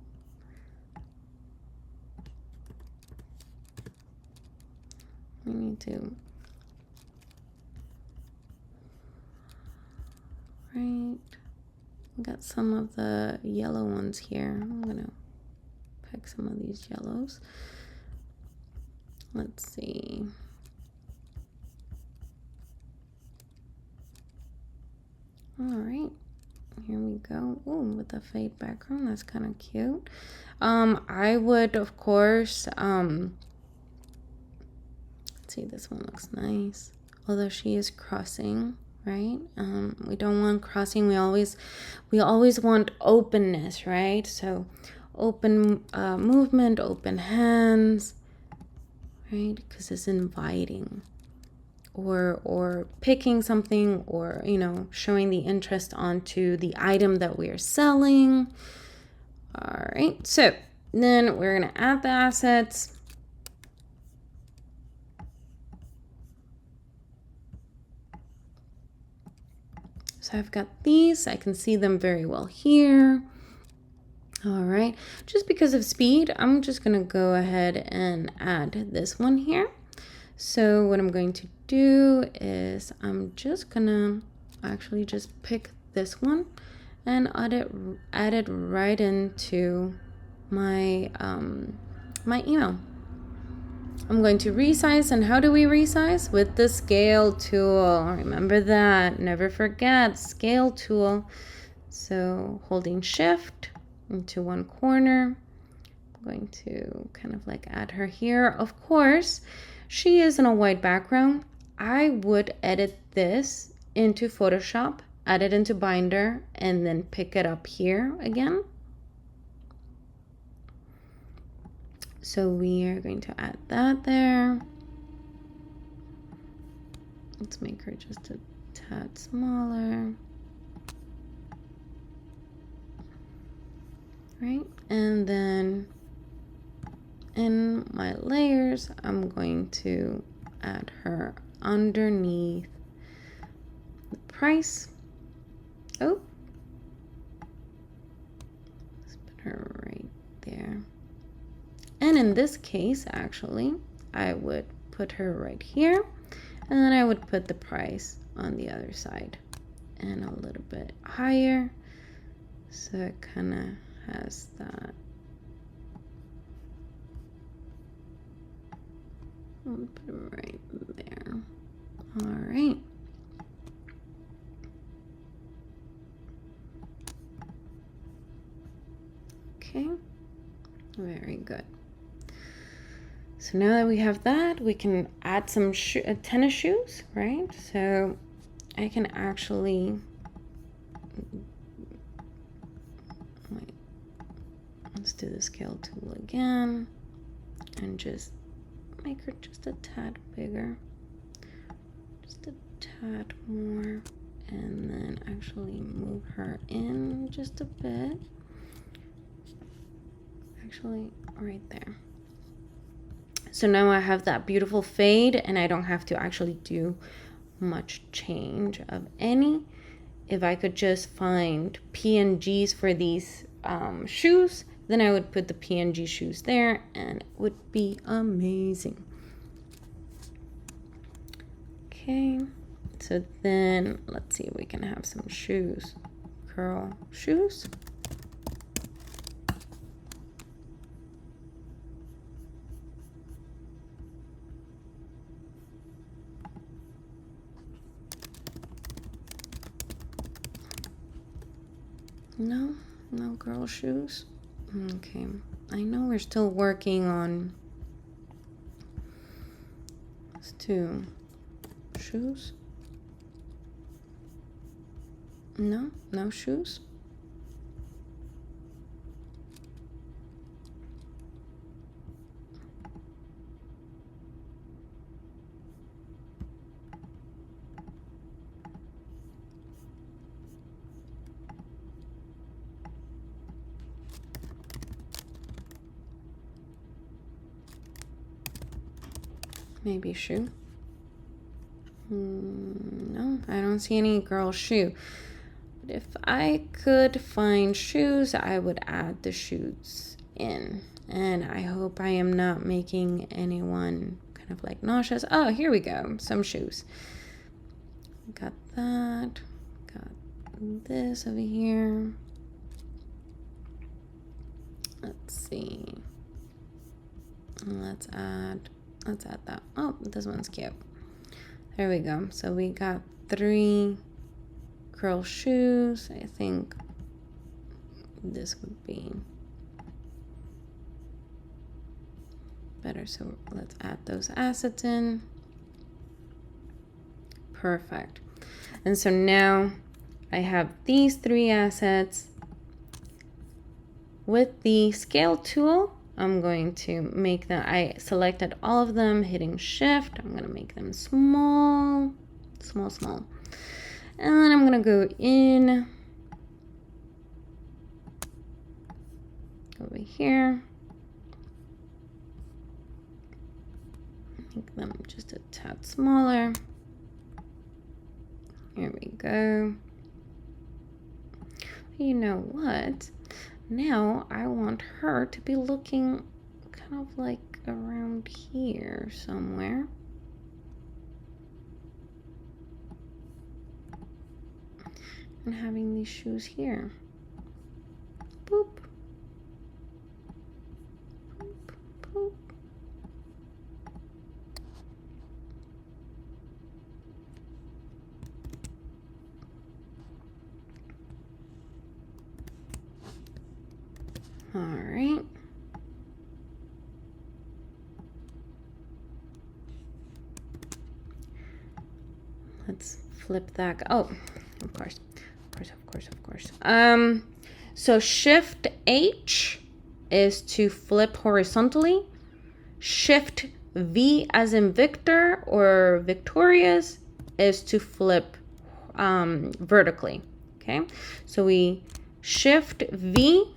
We need to. Right. We got some of the yellow ones here. I'm gonna pick some of these yellows. Let's see. All right, here we go. Oh, with the fade background, that's kind of cute. I would, of course, let's see, this one looks nice. Although she is crossing, right? We don't want crossing. We always want openness, right? So open movement, open hands, right? Because it's inviting. Or picking something, or, you know, showing the interest onto the item that we are selling. All right, so then we're gonna add the assets. So I've got these, I can see them very well here. All right, just because of speed, I'm just gonna go ahead and add this one here. So what I'm going to do is I'm just gonna actually just pick this one and add it right into my my email. I'm going to resize, and how do we resize? With the scale tool. Remember that, never forget, scale tool. So holding shift into one corner, I'm going to kind of like add her here. Of course, she is in a white background. I would edit this into Photoshop, add it into binder, and then pick it up here again. So we are going to add that there. Let's make her just a tad smaller. Right, and then in my layers, I'm going to add her underneath the price. Oh, let's put her right there. And in this case, actually, I would put her right here, and then I would put the price on the other side and a little bit higher, so it kind of has that. I'll put them right there. All right. Okay, very good. So now that we have that, we can add some tennis shoes, right? So I can actually, wait, let's do the scale tool again and just make her just a tad bigger, just a tad more, and then actually move her in just a bit. Actually, right there. So now I have that beautiful fade and I don't have to actually do much change of any. If I could just find PNGs for these shoes, then I would put the PNG shoes there and it would be amazing. Okay, so then let's see if we can have some shoes. Curl shoes. No girl shoes. Okay, I know we're still working on. Let's do shoes. No shoes. Maybe shoe. No, I don't see any girl shoe. But if I could find shoes, I would add the shoes in. And I hope I am not making anyone kind of like nauseous. Oh, here we go. Some shoes. Got that. Got this over here. Let's see. Let's add that. Oh, this one's cute. There we go. So we got 3 curl shoes. I think this would be better. So let's add those assets in. Perfect. And so now I have these 3 assets. With the scale tool, I'm going to make them, I selected all of them, hitting shift. I'm going to make them small. And then I'm going to go in over here. Make them just a tad smaller. Here we go. You know what? Now I want her to be looking kind of like around here somewhere. And having these shoes here. Boop. Boop, boop. All right. Let's flip that. Oh, of course. So Shift H is to flip horizontally. Shift V as in Victor or victorious is to flip vertically. Okay. So we Shift V,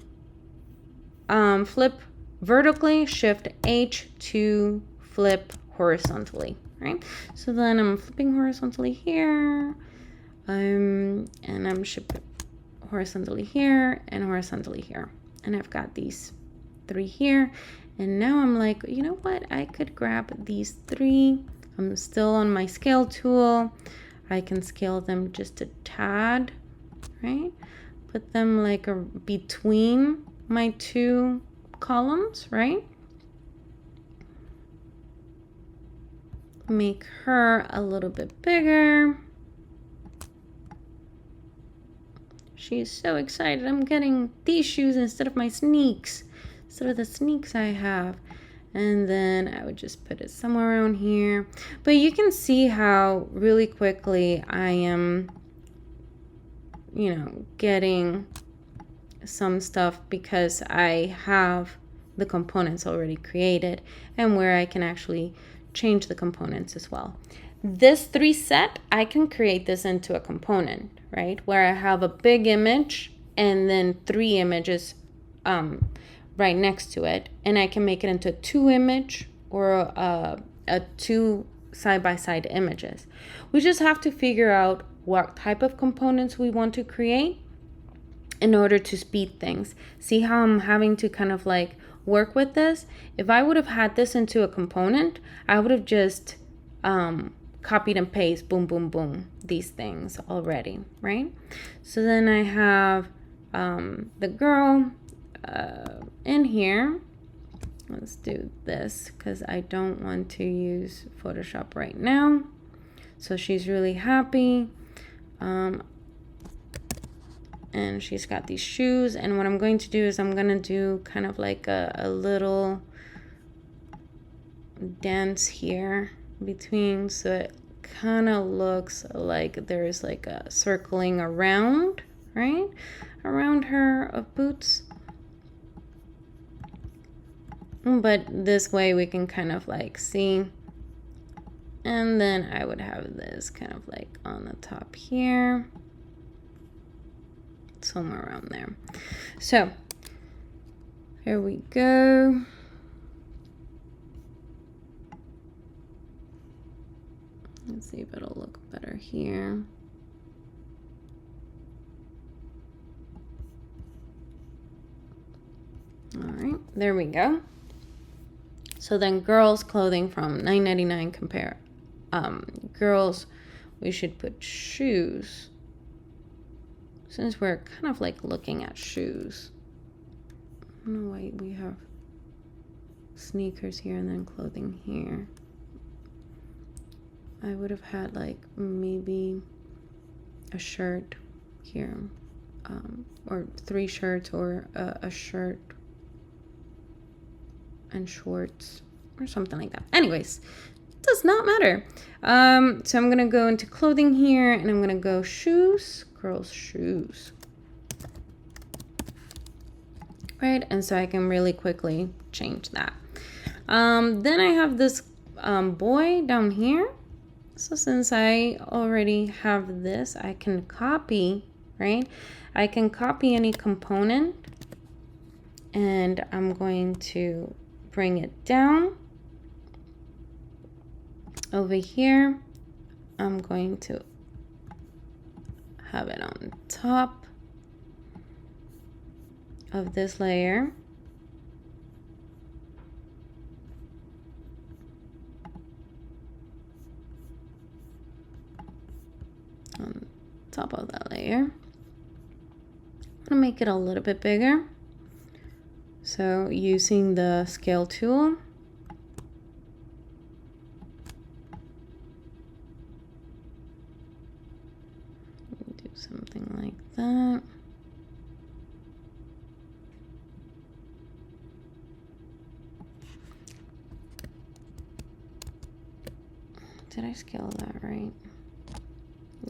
flip vertically, Shift H to flip horizontally, right? So then I'm flipping horizontally here, and I'm horizontally here and horizontally here. And I've got these 3 here. And now I'm like, you know what? I could grab these 3. I'm still on my scale tool. I can scale them just a tad, right? Put them like between my 2 columns, right? make her a little bit bigger. She's so excited. I'm getting these shoes instead of my sneaks, instead of the sneaks I have. And then I would just put it somewhere around here. But you can see how really quickly I am, you know, getting some stuff because I have the components already created and where I can actually change the components as well. This 3 set, I can create this into a component, right? Where I have a big image and then 3 images right next to it, and I can make it into a 2 image or a 2 side-by-side images. We just have to figure out what type of components we want to create in order to speed things. See how I'm having to kind of like work with this? If I would have had this into a component, I would have just copied and paste, boom, boom, boom, these things already, right? So then I have the girl in here. Let's do this because I don't want to use Photoshop right now. So she's really happy. And she's got these shoes, and what I'm going to do is I'm going to do kind of like a little dance here between, so it kind of looks like there's like a circling around, right? Around her of boots. But this way we can kind of like see. And then I would have this kind of like on the top here. Somewhere around there. So here we go. Let's see if it'll look better here. All right, there we go. So then girls clothing from $9.99 compare. Girls, we should put shoes. Since we're kind of like looking at shoes. I don't know why we have sneakers here and then clothing here. I would have had like maybe a shirt here, or 3 shirts, or a shirt and shorts or something like that. Anyways, does not matter. So I'm gonna go into clothing here and I'm gonna go shoes. Girls' shoes, right? And so I can really quickly change that. Then I have this boy down here. So since I already have this, I can copy, right? I can copy any component, and I'm going to bring it down over here. I'm going to have it on top of this layer. On top of that layer. I'm gonna make it a little bit bigger. So using the scale tool, do something like that. Did I scale that right?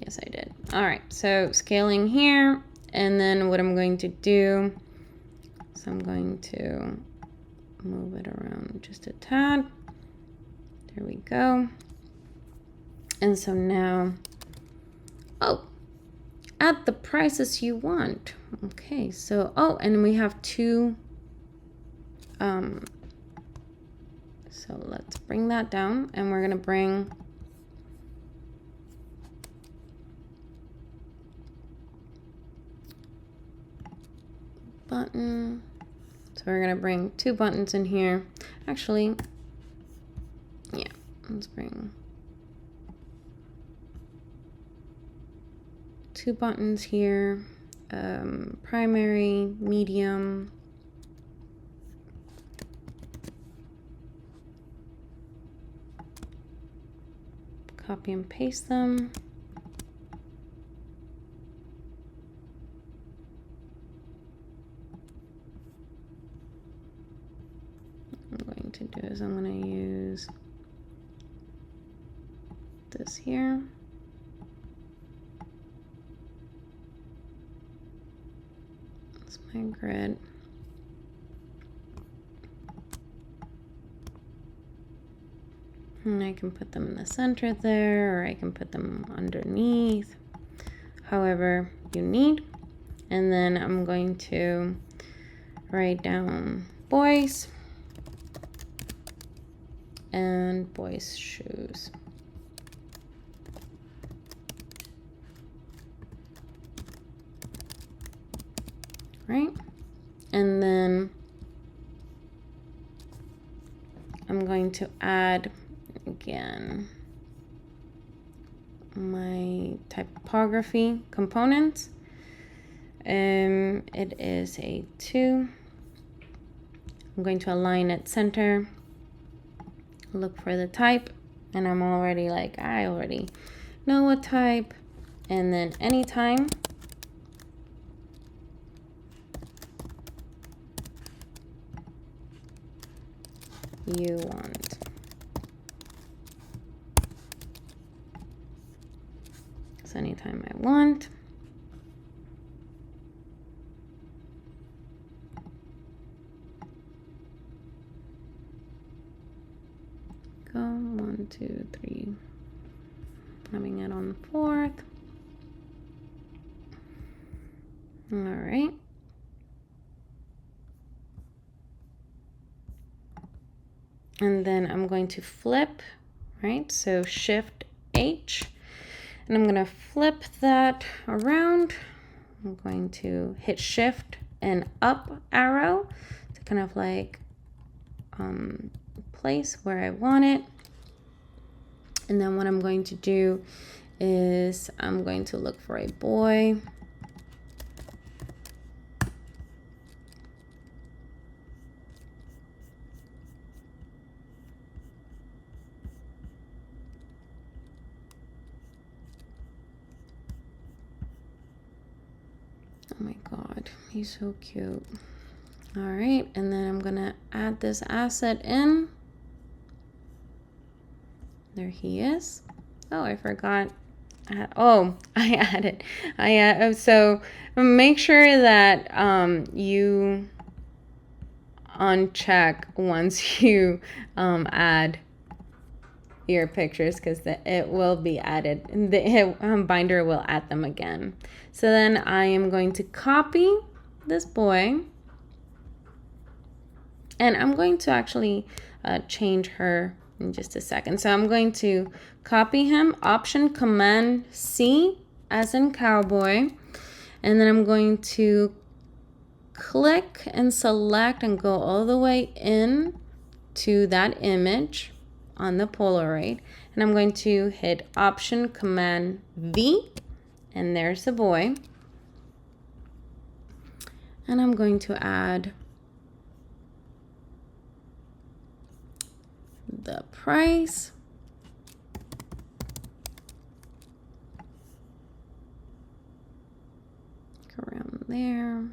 Yes, I did. All right, so scaling here, and then what I'm going to do is I'm going to move it around just a tad. There we go. And so now, oh, at the prices you want. Okay, so, oh, and we have 2, so let's bring that down, and we're gonna bring button. So we're gonna bring 2 buttons in here. Actually, yeah, let's bring 2 buttons here. Primary, medium. copy and paste them. What I'm going to do is I'm going to use this here. That's my grid. And I can put them in the center there, or I can put them underneath, however you need. And then I'm going to write down boys and boys' shoes. Right? And then I'm going to add again my typography components. It is a 2. I'm going to align it center, look for the type, and I'm already like, I already know what type. And then anytime you want. So anytime I want. Go 1, 2, 3. Having it on the 4th. All right. And then I'm going to flip, right? So Shift H, and I'm gonna flip that around. I'm going to hit Shift and up arrow to kind of like place where I want it. And then what I'm going to do is I'm going to look for a boy. Oh my God, he's so cute. All right, and then I'm gonna add this asset in. There he is. Oh, I forgot. I added. So make sure that you uncheck once you add your pictures, because it will be added. The binder will add them again. So then I am going to copy this boy, and I'm going to actually change her in just a second. So I'm going to copy him, Option Command C as in cowboy, and then I'm going to click and select and go all the way in to that image on the Polaroid, and I'm going to hit Option Command V, and there's the boy. And I'm going to add the price. Around there.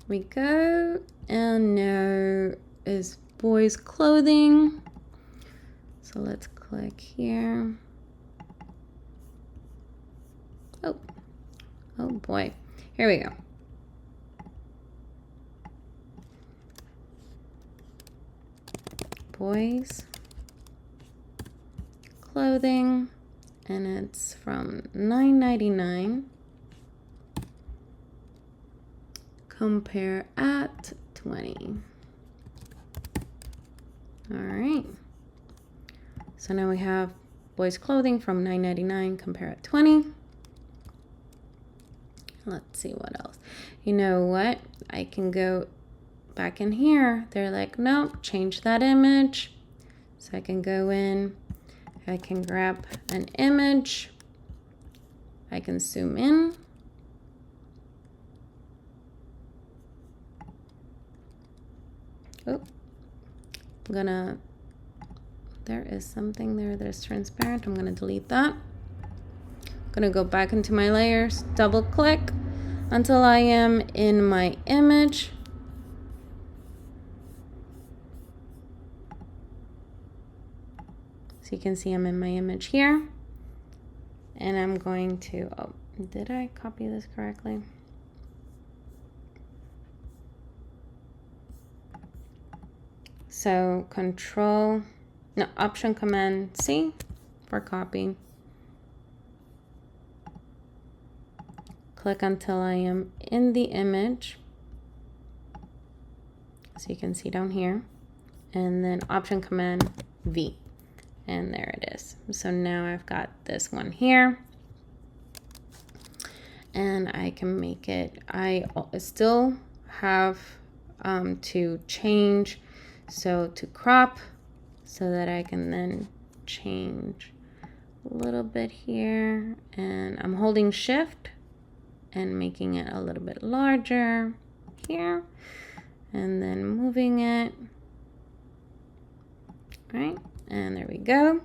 We go, and now is boys clothing. So let's click here. Oh boy, here we go. Boys clothing, and it's from $9.99. Compare at 20. All right. So now we have boys clothing from $9.99, compare at 20. Let's see what else. You know what? I can go back in here. They're like, nope, change that image. So I can go in, I can grab an image, I can zoom in. Oh, I'm gonna, there is something there that is transparent. I'm gonna delete that. I'm gonna go back into my layers, double click until I am in my image. So you can see I'm in my image here. And I'm going to, oh, did I copy this correctly? So Option Command C for copy. Click until I am in the image. So you can see down here. And then Option Command V. And there it is. So now I've got this one here. And I can make it, I still have to change, so to crop, so that I can then change a little bit here. And I'm holding Shift and making it a little bit larger here. And then moving it. All right, and there we go.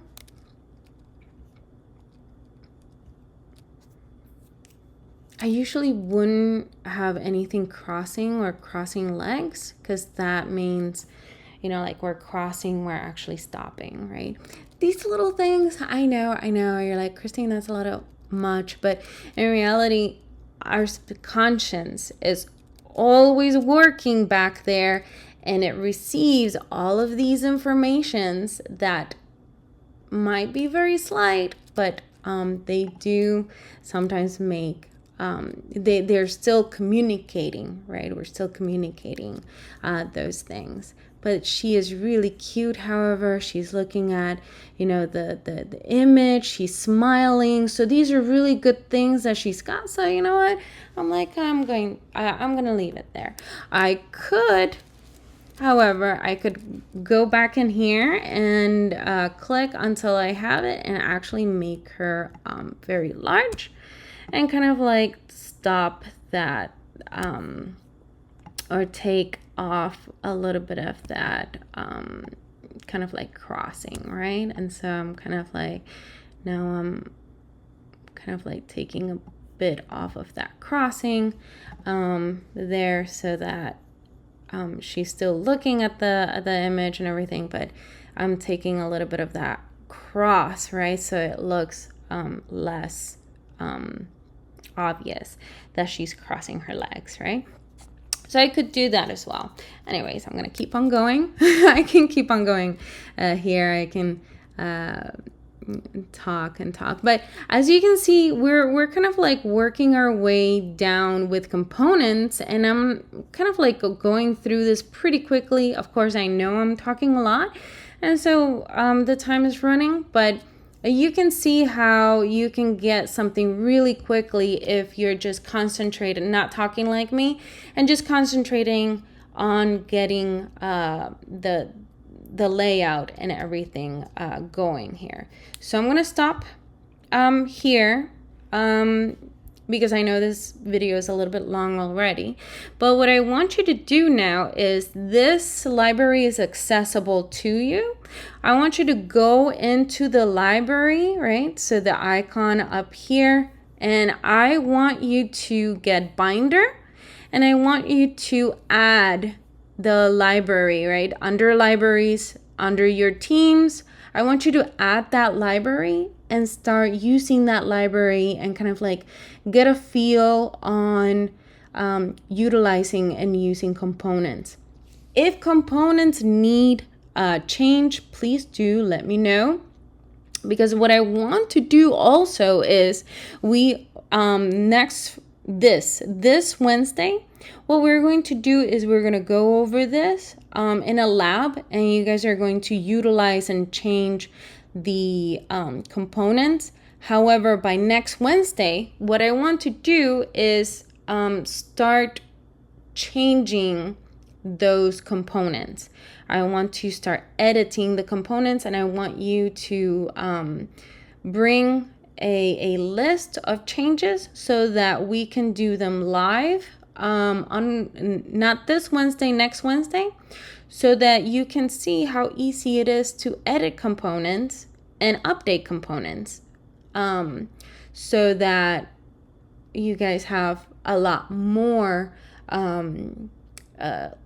I usually wouldn't have anything crossing or crossing legs, because that means, you know, like we're crossing, we're actually stopping, right? These little things, I know, you're like, Christine, that's a little much, but in reality, our subconscious is always working back there, and it receives all of these informations that might be very slight, but they do sometimes make they're still communicating, right? We're still communicating those things. But she is really cute. However, she's looking at, you know, the image. She's smiling. So these are really good things that she's got. So you know what? I'm like, I'm gonna leave it there. However, I could go back in here and click until I have it and actually make her very large. And kind of like stop that or take off a little bit of that kind of like crossing, right? And so I'm kind of like, now I'm kind of like taking a bit off of that crossing there, so that she's still looking at the image and everything, but I'm taking a little bit of that cross, right? So it looks less obvious that she's crossing her legs, right? So I could do that as well. Anyways, I'm gonna keep on going. I can keep on going here. I can talk and talk, but as you can see, we're kind of like working our way down with components, and I'm kind of like going through this pretty quickly. Of course, I know I'm talking a lot, and so the time is running, but you can see how you can get something really quickly if you're just concentrated, not talking like me, and just concentrating on getting the layout and everything going here. So I'm gonna stop here because I know this video is a little bit long already. But what I want you to do now is, this library is accessible to you. I want you to go into the library, right? So the icon up here, and I want you to get Binder, and I want you to add the library, right? Under libraries, under your teams, I want you to add that library and start using that library and kind of like get a feel on utilizing and using components. If components need change, please do let me know, because what I want to do also is this Wednesday, what we're going to do is we're going to go over this in a lab, and you guys are going to utilize and change the components. However, by next Wednesday, what I want to do is start changing those components. I want to start editing the components, and I want you to bring a list of changes so that we can do them live on not this Wednesday, next Wednesday, so that you can see how easy it is to edit components and update components, so that you guys have a lot more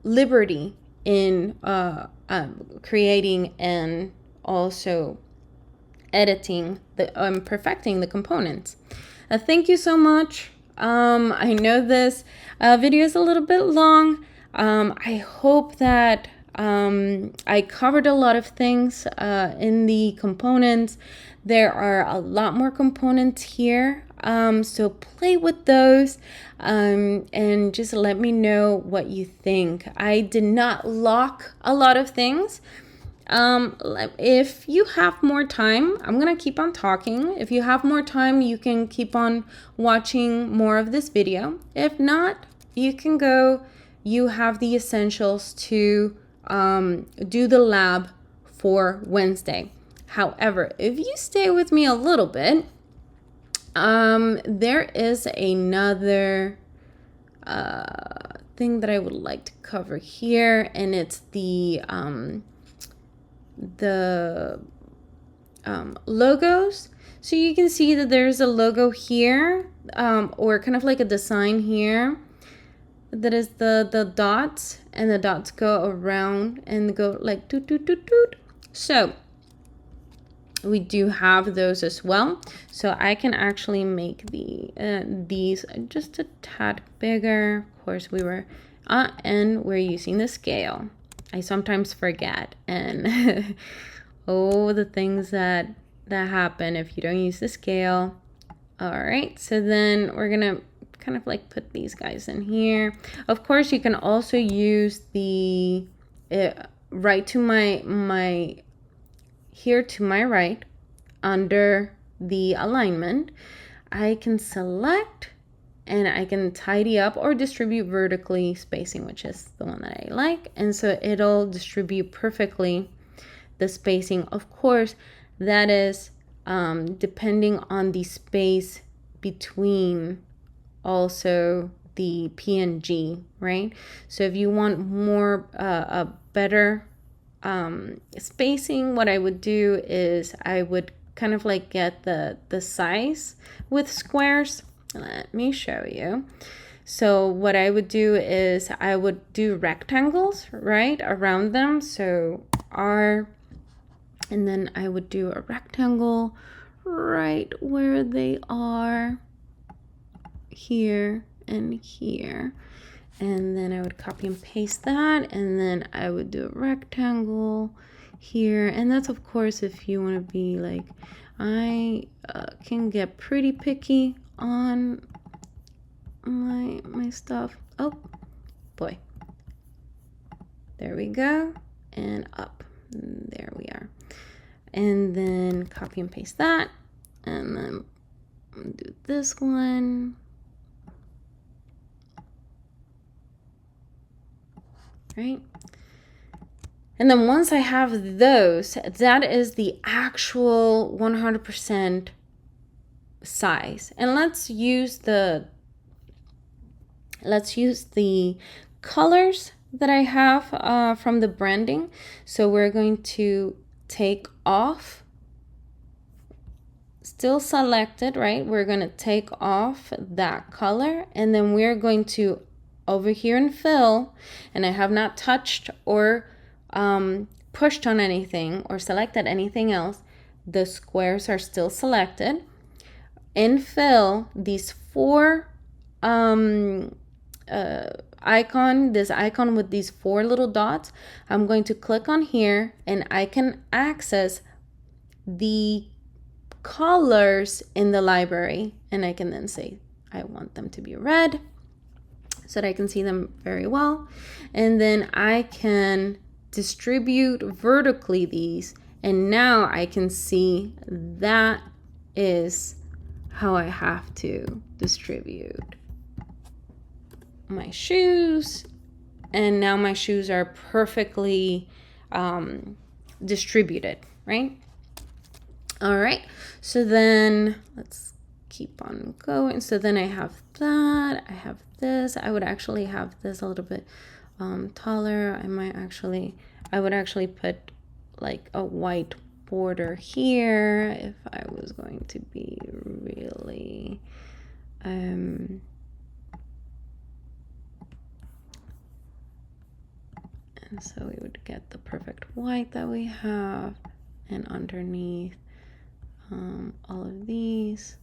liberty in creating and also editing perfecting the components. Thank you so much. I know this video is a little bit long. I hope that I covered a lot of things in the components. There are a lot more components here, so play with those, and just let me know what you think. I did not lock a lot of things. If you have more time, I'm gonna keep on talking. If you have more time, you can keep on watching more of this video. If not, you can go. You have the essentials to do the lab for Wednesday. However, if you stay with me a little bit, there is another thing that I would like to cover here, and it's the logos. So you can see that there's a logo here, or kind of like a design here, that is the dots, and the dots go around and go like toot toot toot toot. So we do have those as well. So I can actually make these just a tad bigger. Of course, and we're using the scale. I sometimes forget, and the things that happen if you don't use the scale. All right, so then we're gonna kind of like put these guys in here. Of course, you can also use the right to my here to my right, under the alignment, I can select and I can tidy up or distribute vertically spacing, which is the one that I like. And so it'll distribute perfectly the spacing. Of course, that is depending on the space between also the PNG, right? So if you want more, a better spacing, what I would do is I would kind of like get the size with squares. Let me show you. So what I would do is I would do rectangles right around them. So and then I would do a rectangle right where they are, here and here. And then I would copy and paste that, and then I would do a rectangle here. And that's, of course, if you want to be like, I can get pretty picky on my stuff. Oh boy, there we go, and up, there we are. And then copy and paste that, and then do this one. Right? And then once I have those, that is the actual 100% size. And let's use the colors that I have from the branding. So we're going to take off, still selected, right? We're going to take off that color, and then we're going to over here in fill, and I have not touched or pushed on anything or selected anything else. The squares are still selected. In fill, these four this icon with these four little dots, I'm going to click on here, and I can access the colors in the library, and I can then say I want them to be red, so that I can see them very well. And then I can distribute vertically these, and now I can see that is how I have to distribute my shoes. And now my shoes are perfectly distributed, right? All right, so then let's keep on going. So then I have that, I have this. I would actually have this a little bit taller. I would actually put like a white border here if I was going to be really and so we would get the perfect white that we have, and underneath all of these.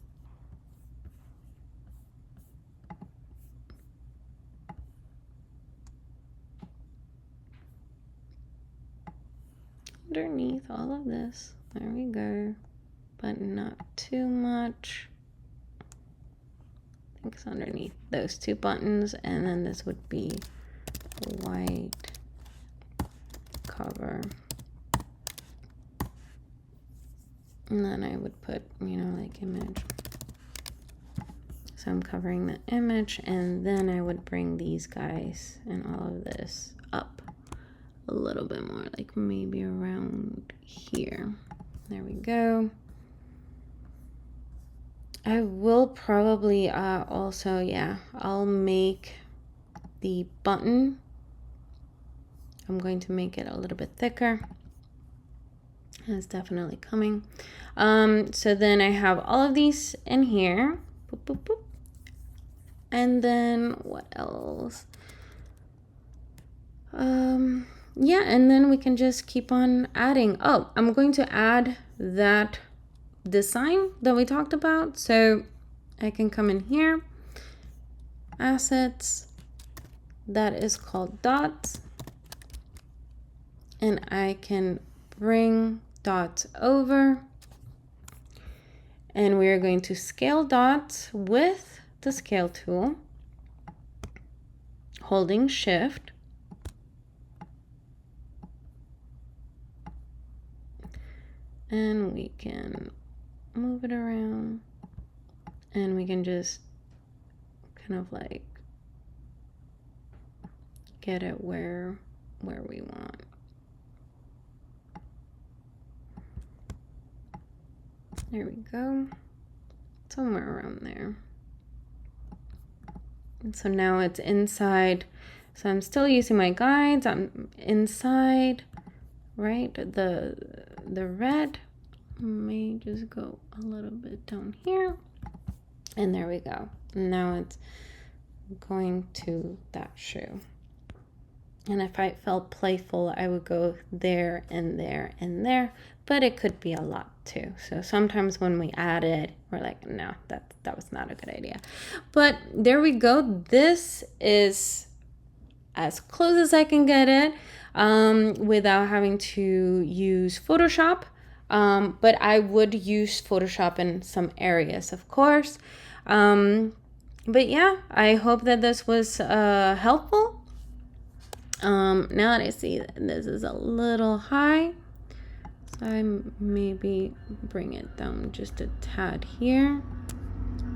Underneath all of this, there we go, but not too much. I think it's underneath those two buttons, and then this would be white cover. And then I would put, you know, like image. So I'm covering the image, and then I would bring these guys and all of this up a little bit more, like maybe around here. There we go. I will probably also, yeah, I'll make the button. I'm going to make it a little bit thicker. It's definitely coming. So then I have all of these in here. Boop, boop, boop. And then what else? Yeah, and then we can just keep on adding. Oh, I'm going to add that design that we talked about. So I can come in here, assets, that is called dots, and I can bring dots over, and we are going to scale dots with the scale tool, holding shift, and we can move it around, and we can just kind of like get it where we want. There we go, somewhere around there. And so now it's inside. So I'm still using my guides. I'm inside, right? The red may just go a little bit down here. And there we go. Now it's going to that shoe. And if I felt playful, I would go there and there and there, but it could be a lot too. So sometimes when we add it, we're like, no, that was not a good idea. But there we go. This is as close as I can get it without having to use Photoshop. But I would use Photoshop in some areas, of course. But yeah, I hope that this was helpful. Now that I see that this is a little high, so I maybe bring it down just a tad here,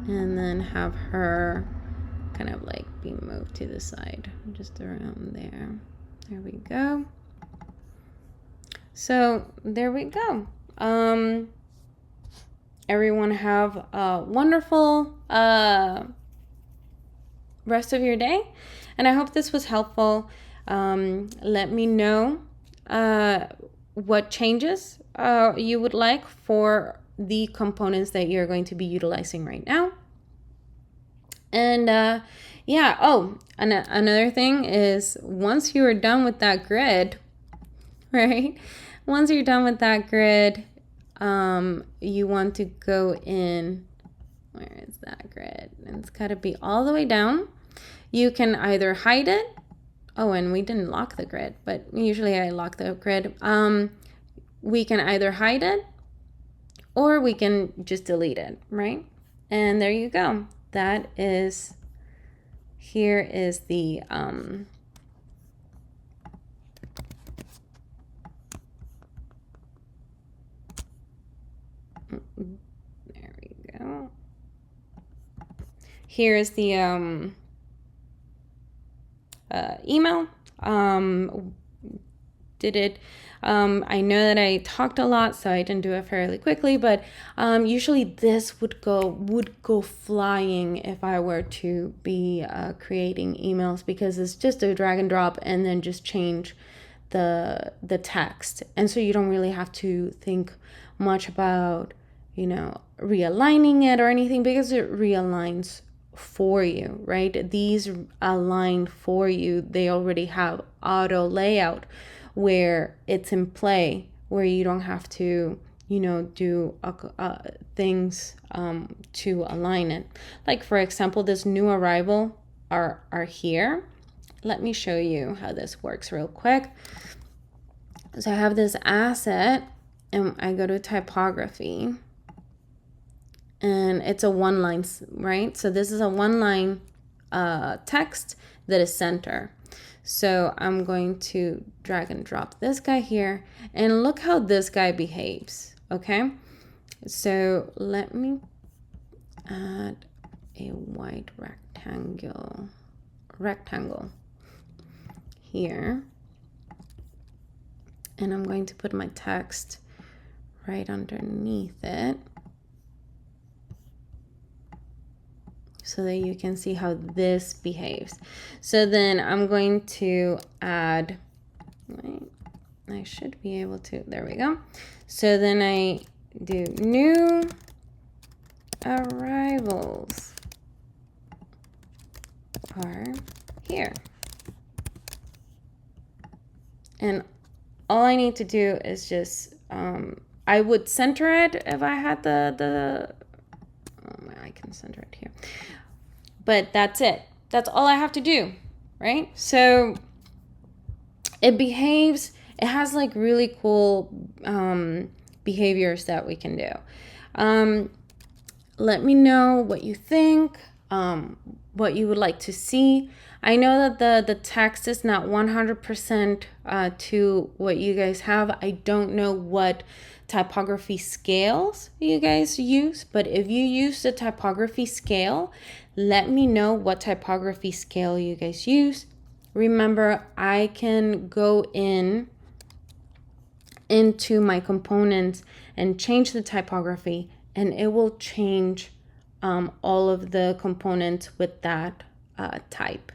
and then have her kind of like be moved to the side, just around there. There we go. So there we go. Everyone have a wonderful rest of your day, and I hope this was helpful. Let me know what changes you would like for the components that you're going to be utilizing right now. And yeah, oh, another thing is, once you are done with that grid, right? Once you're done with that grid, you want to go in, where is that grid? It's got to be all the way down. You can either hide it. Oh, and we didn't lock the grid, but usually I lock the grid. We can either hide it or we can just delete it, right? And there you go. That is, here is the, there we go. Here is the email. did it. I know that I talked a lot, so I didn't do it fairly quickly, but usually this would go flying if I were to be creating emails, because it's just a drag and drop and then just change the text. And so you don't really have to think much about, realigning it or anything, because it realigns for you, right? These align for you. They already have auto layout where it's in play, where you don't have to, do things to align it. Like, for example, this new arrival are here. Let me show you how this works real quick. So I have this asset and I go to typography, and it's a one line, right? So this is a one line text that is center. So I'm going to drag and drop this guy here, and look how this guy behaves, okay? So let me add a white rectangle here, and I'm going to put my text right underneath it so that you can see how this behaves. So then I'm going to add, I should be able to, there we go. So then I do new arrivals are here. And all I need to do is just, I would center it if I had I can center it here. But that's it. That's all I have to do, right? So it behaves, it has like really cool behaviors that we can do. Let me know what you think, what you would like to see. I know that the text is not 100% to what you guys have. I don't know what typography scales you guys use, but if you use the typography scale, let me know what typography scale you guys use. Remember, I can go into my components and change the typography, and it will change all of the components with that type.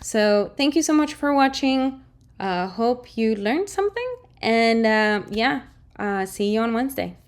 So thank you so much for watching. Hope you learned something, and see you on Wednesday.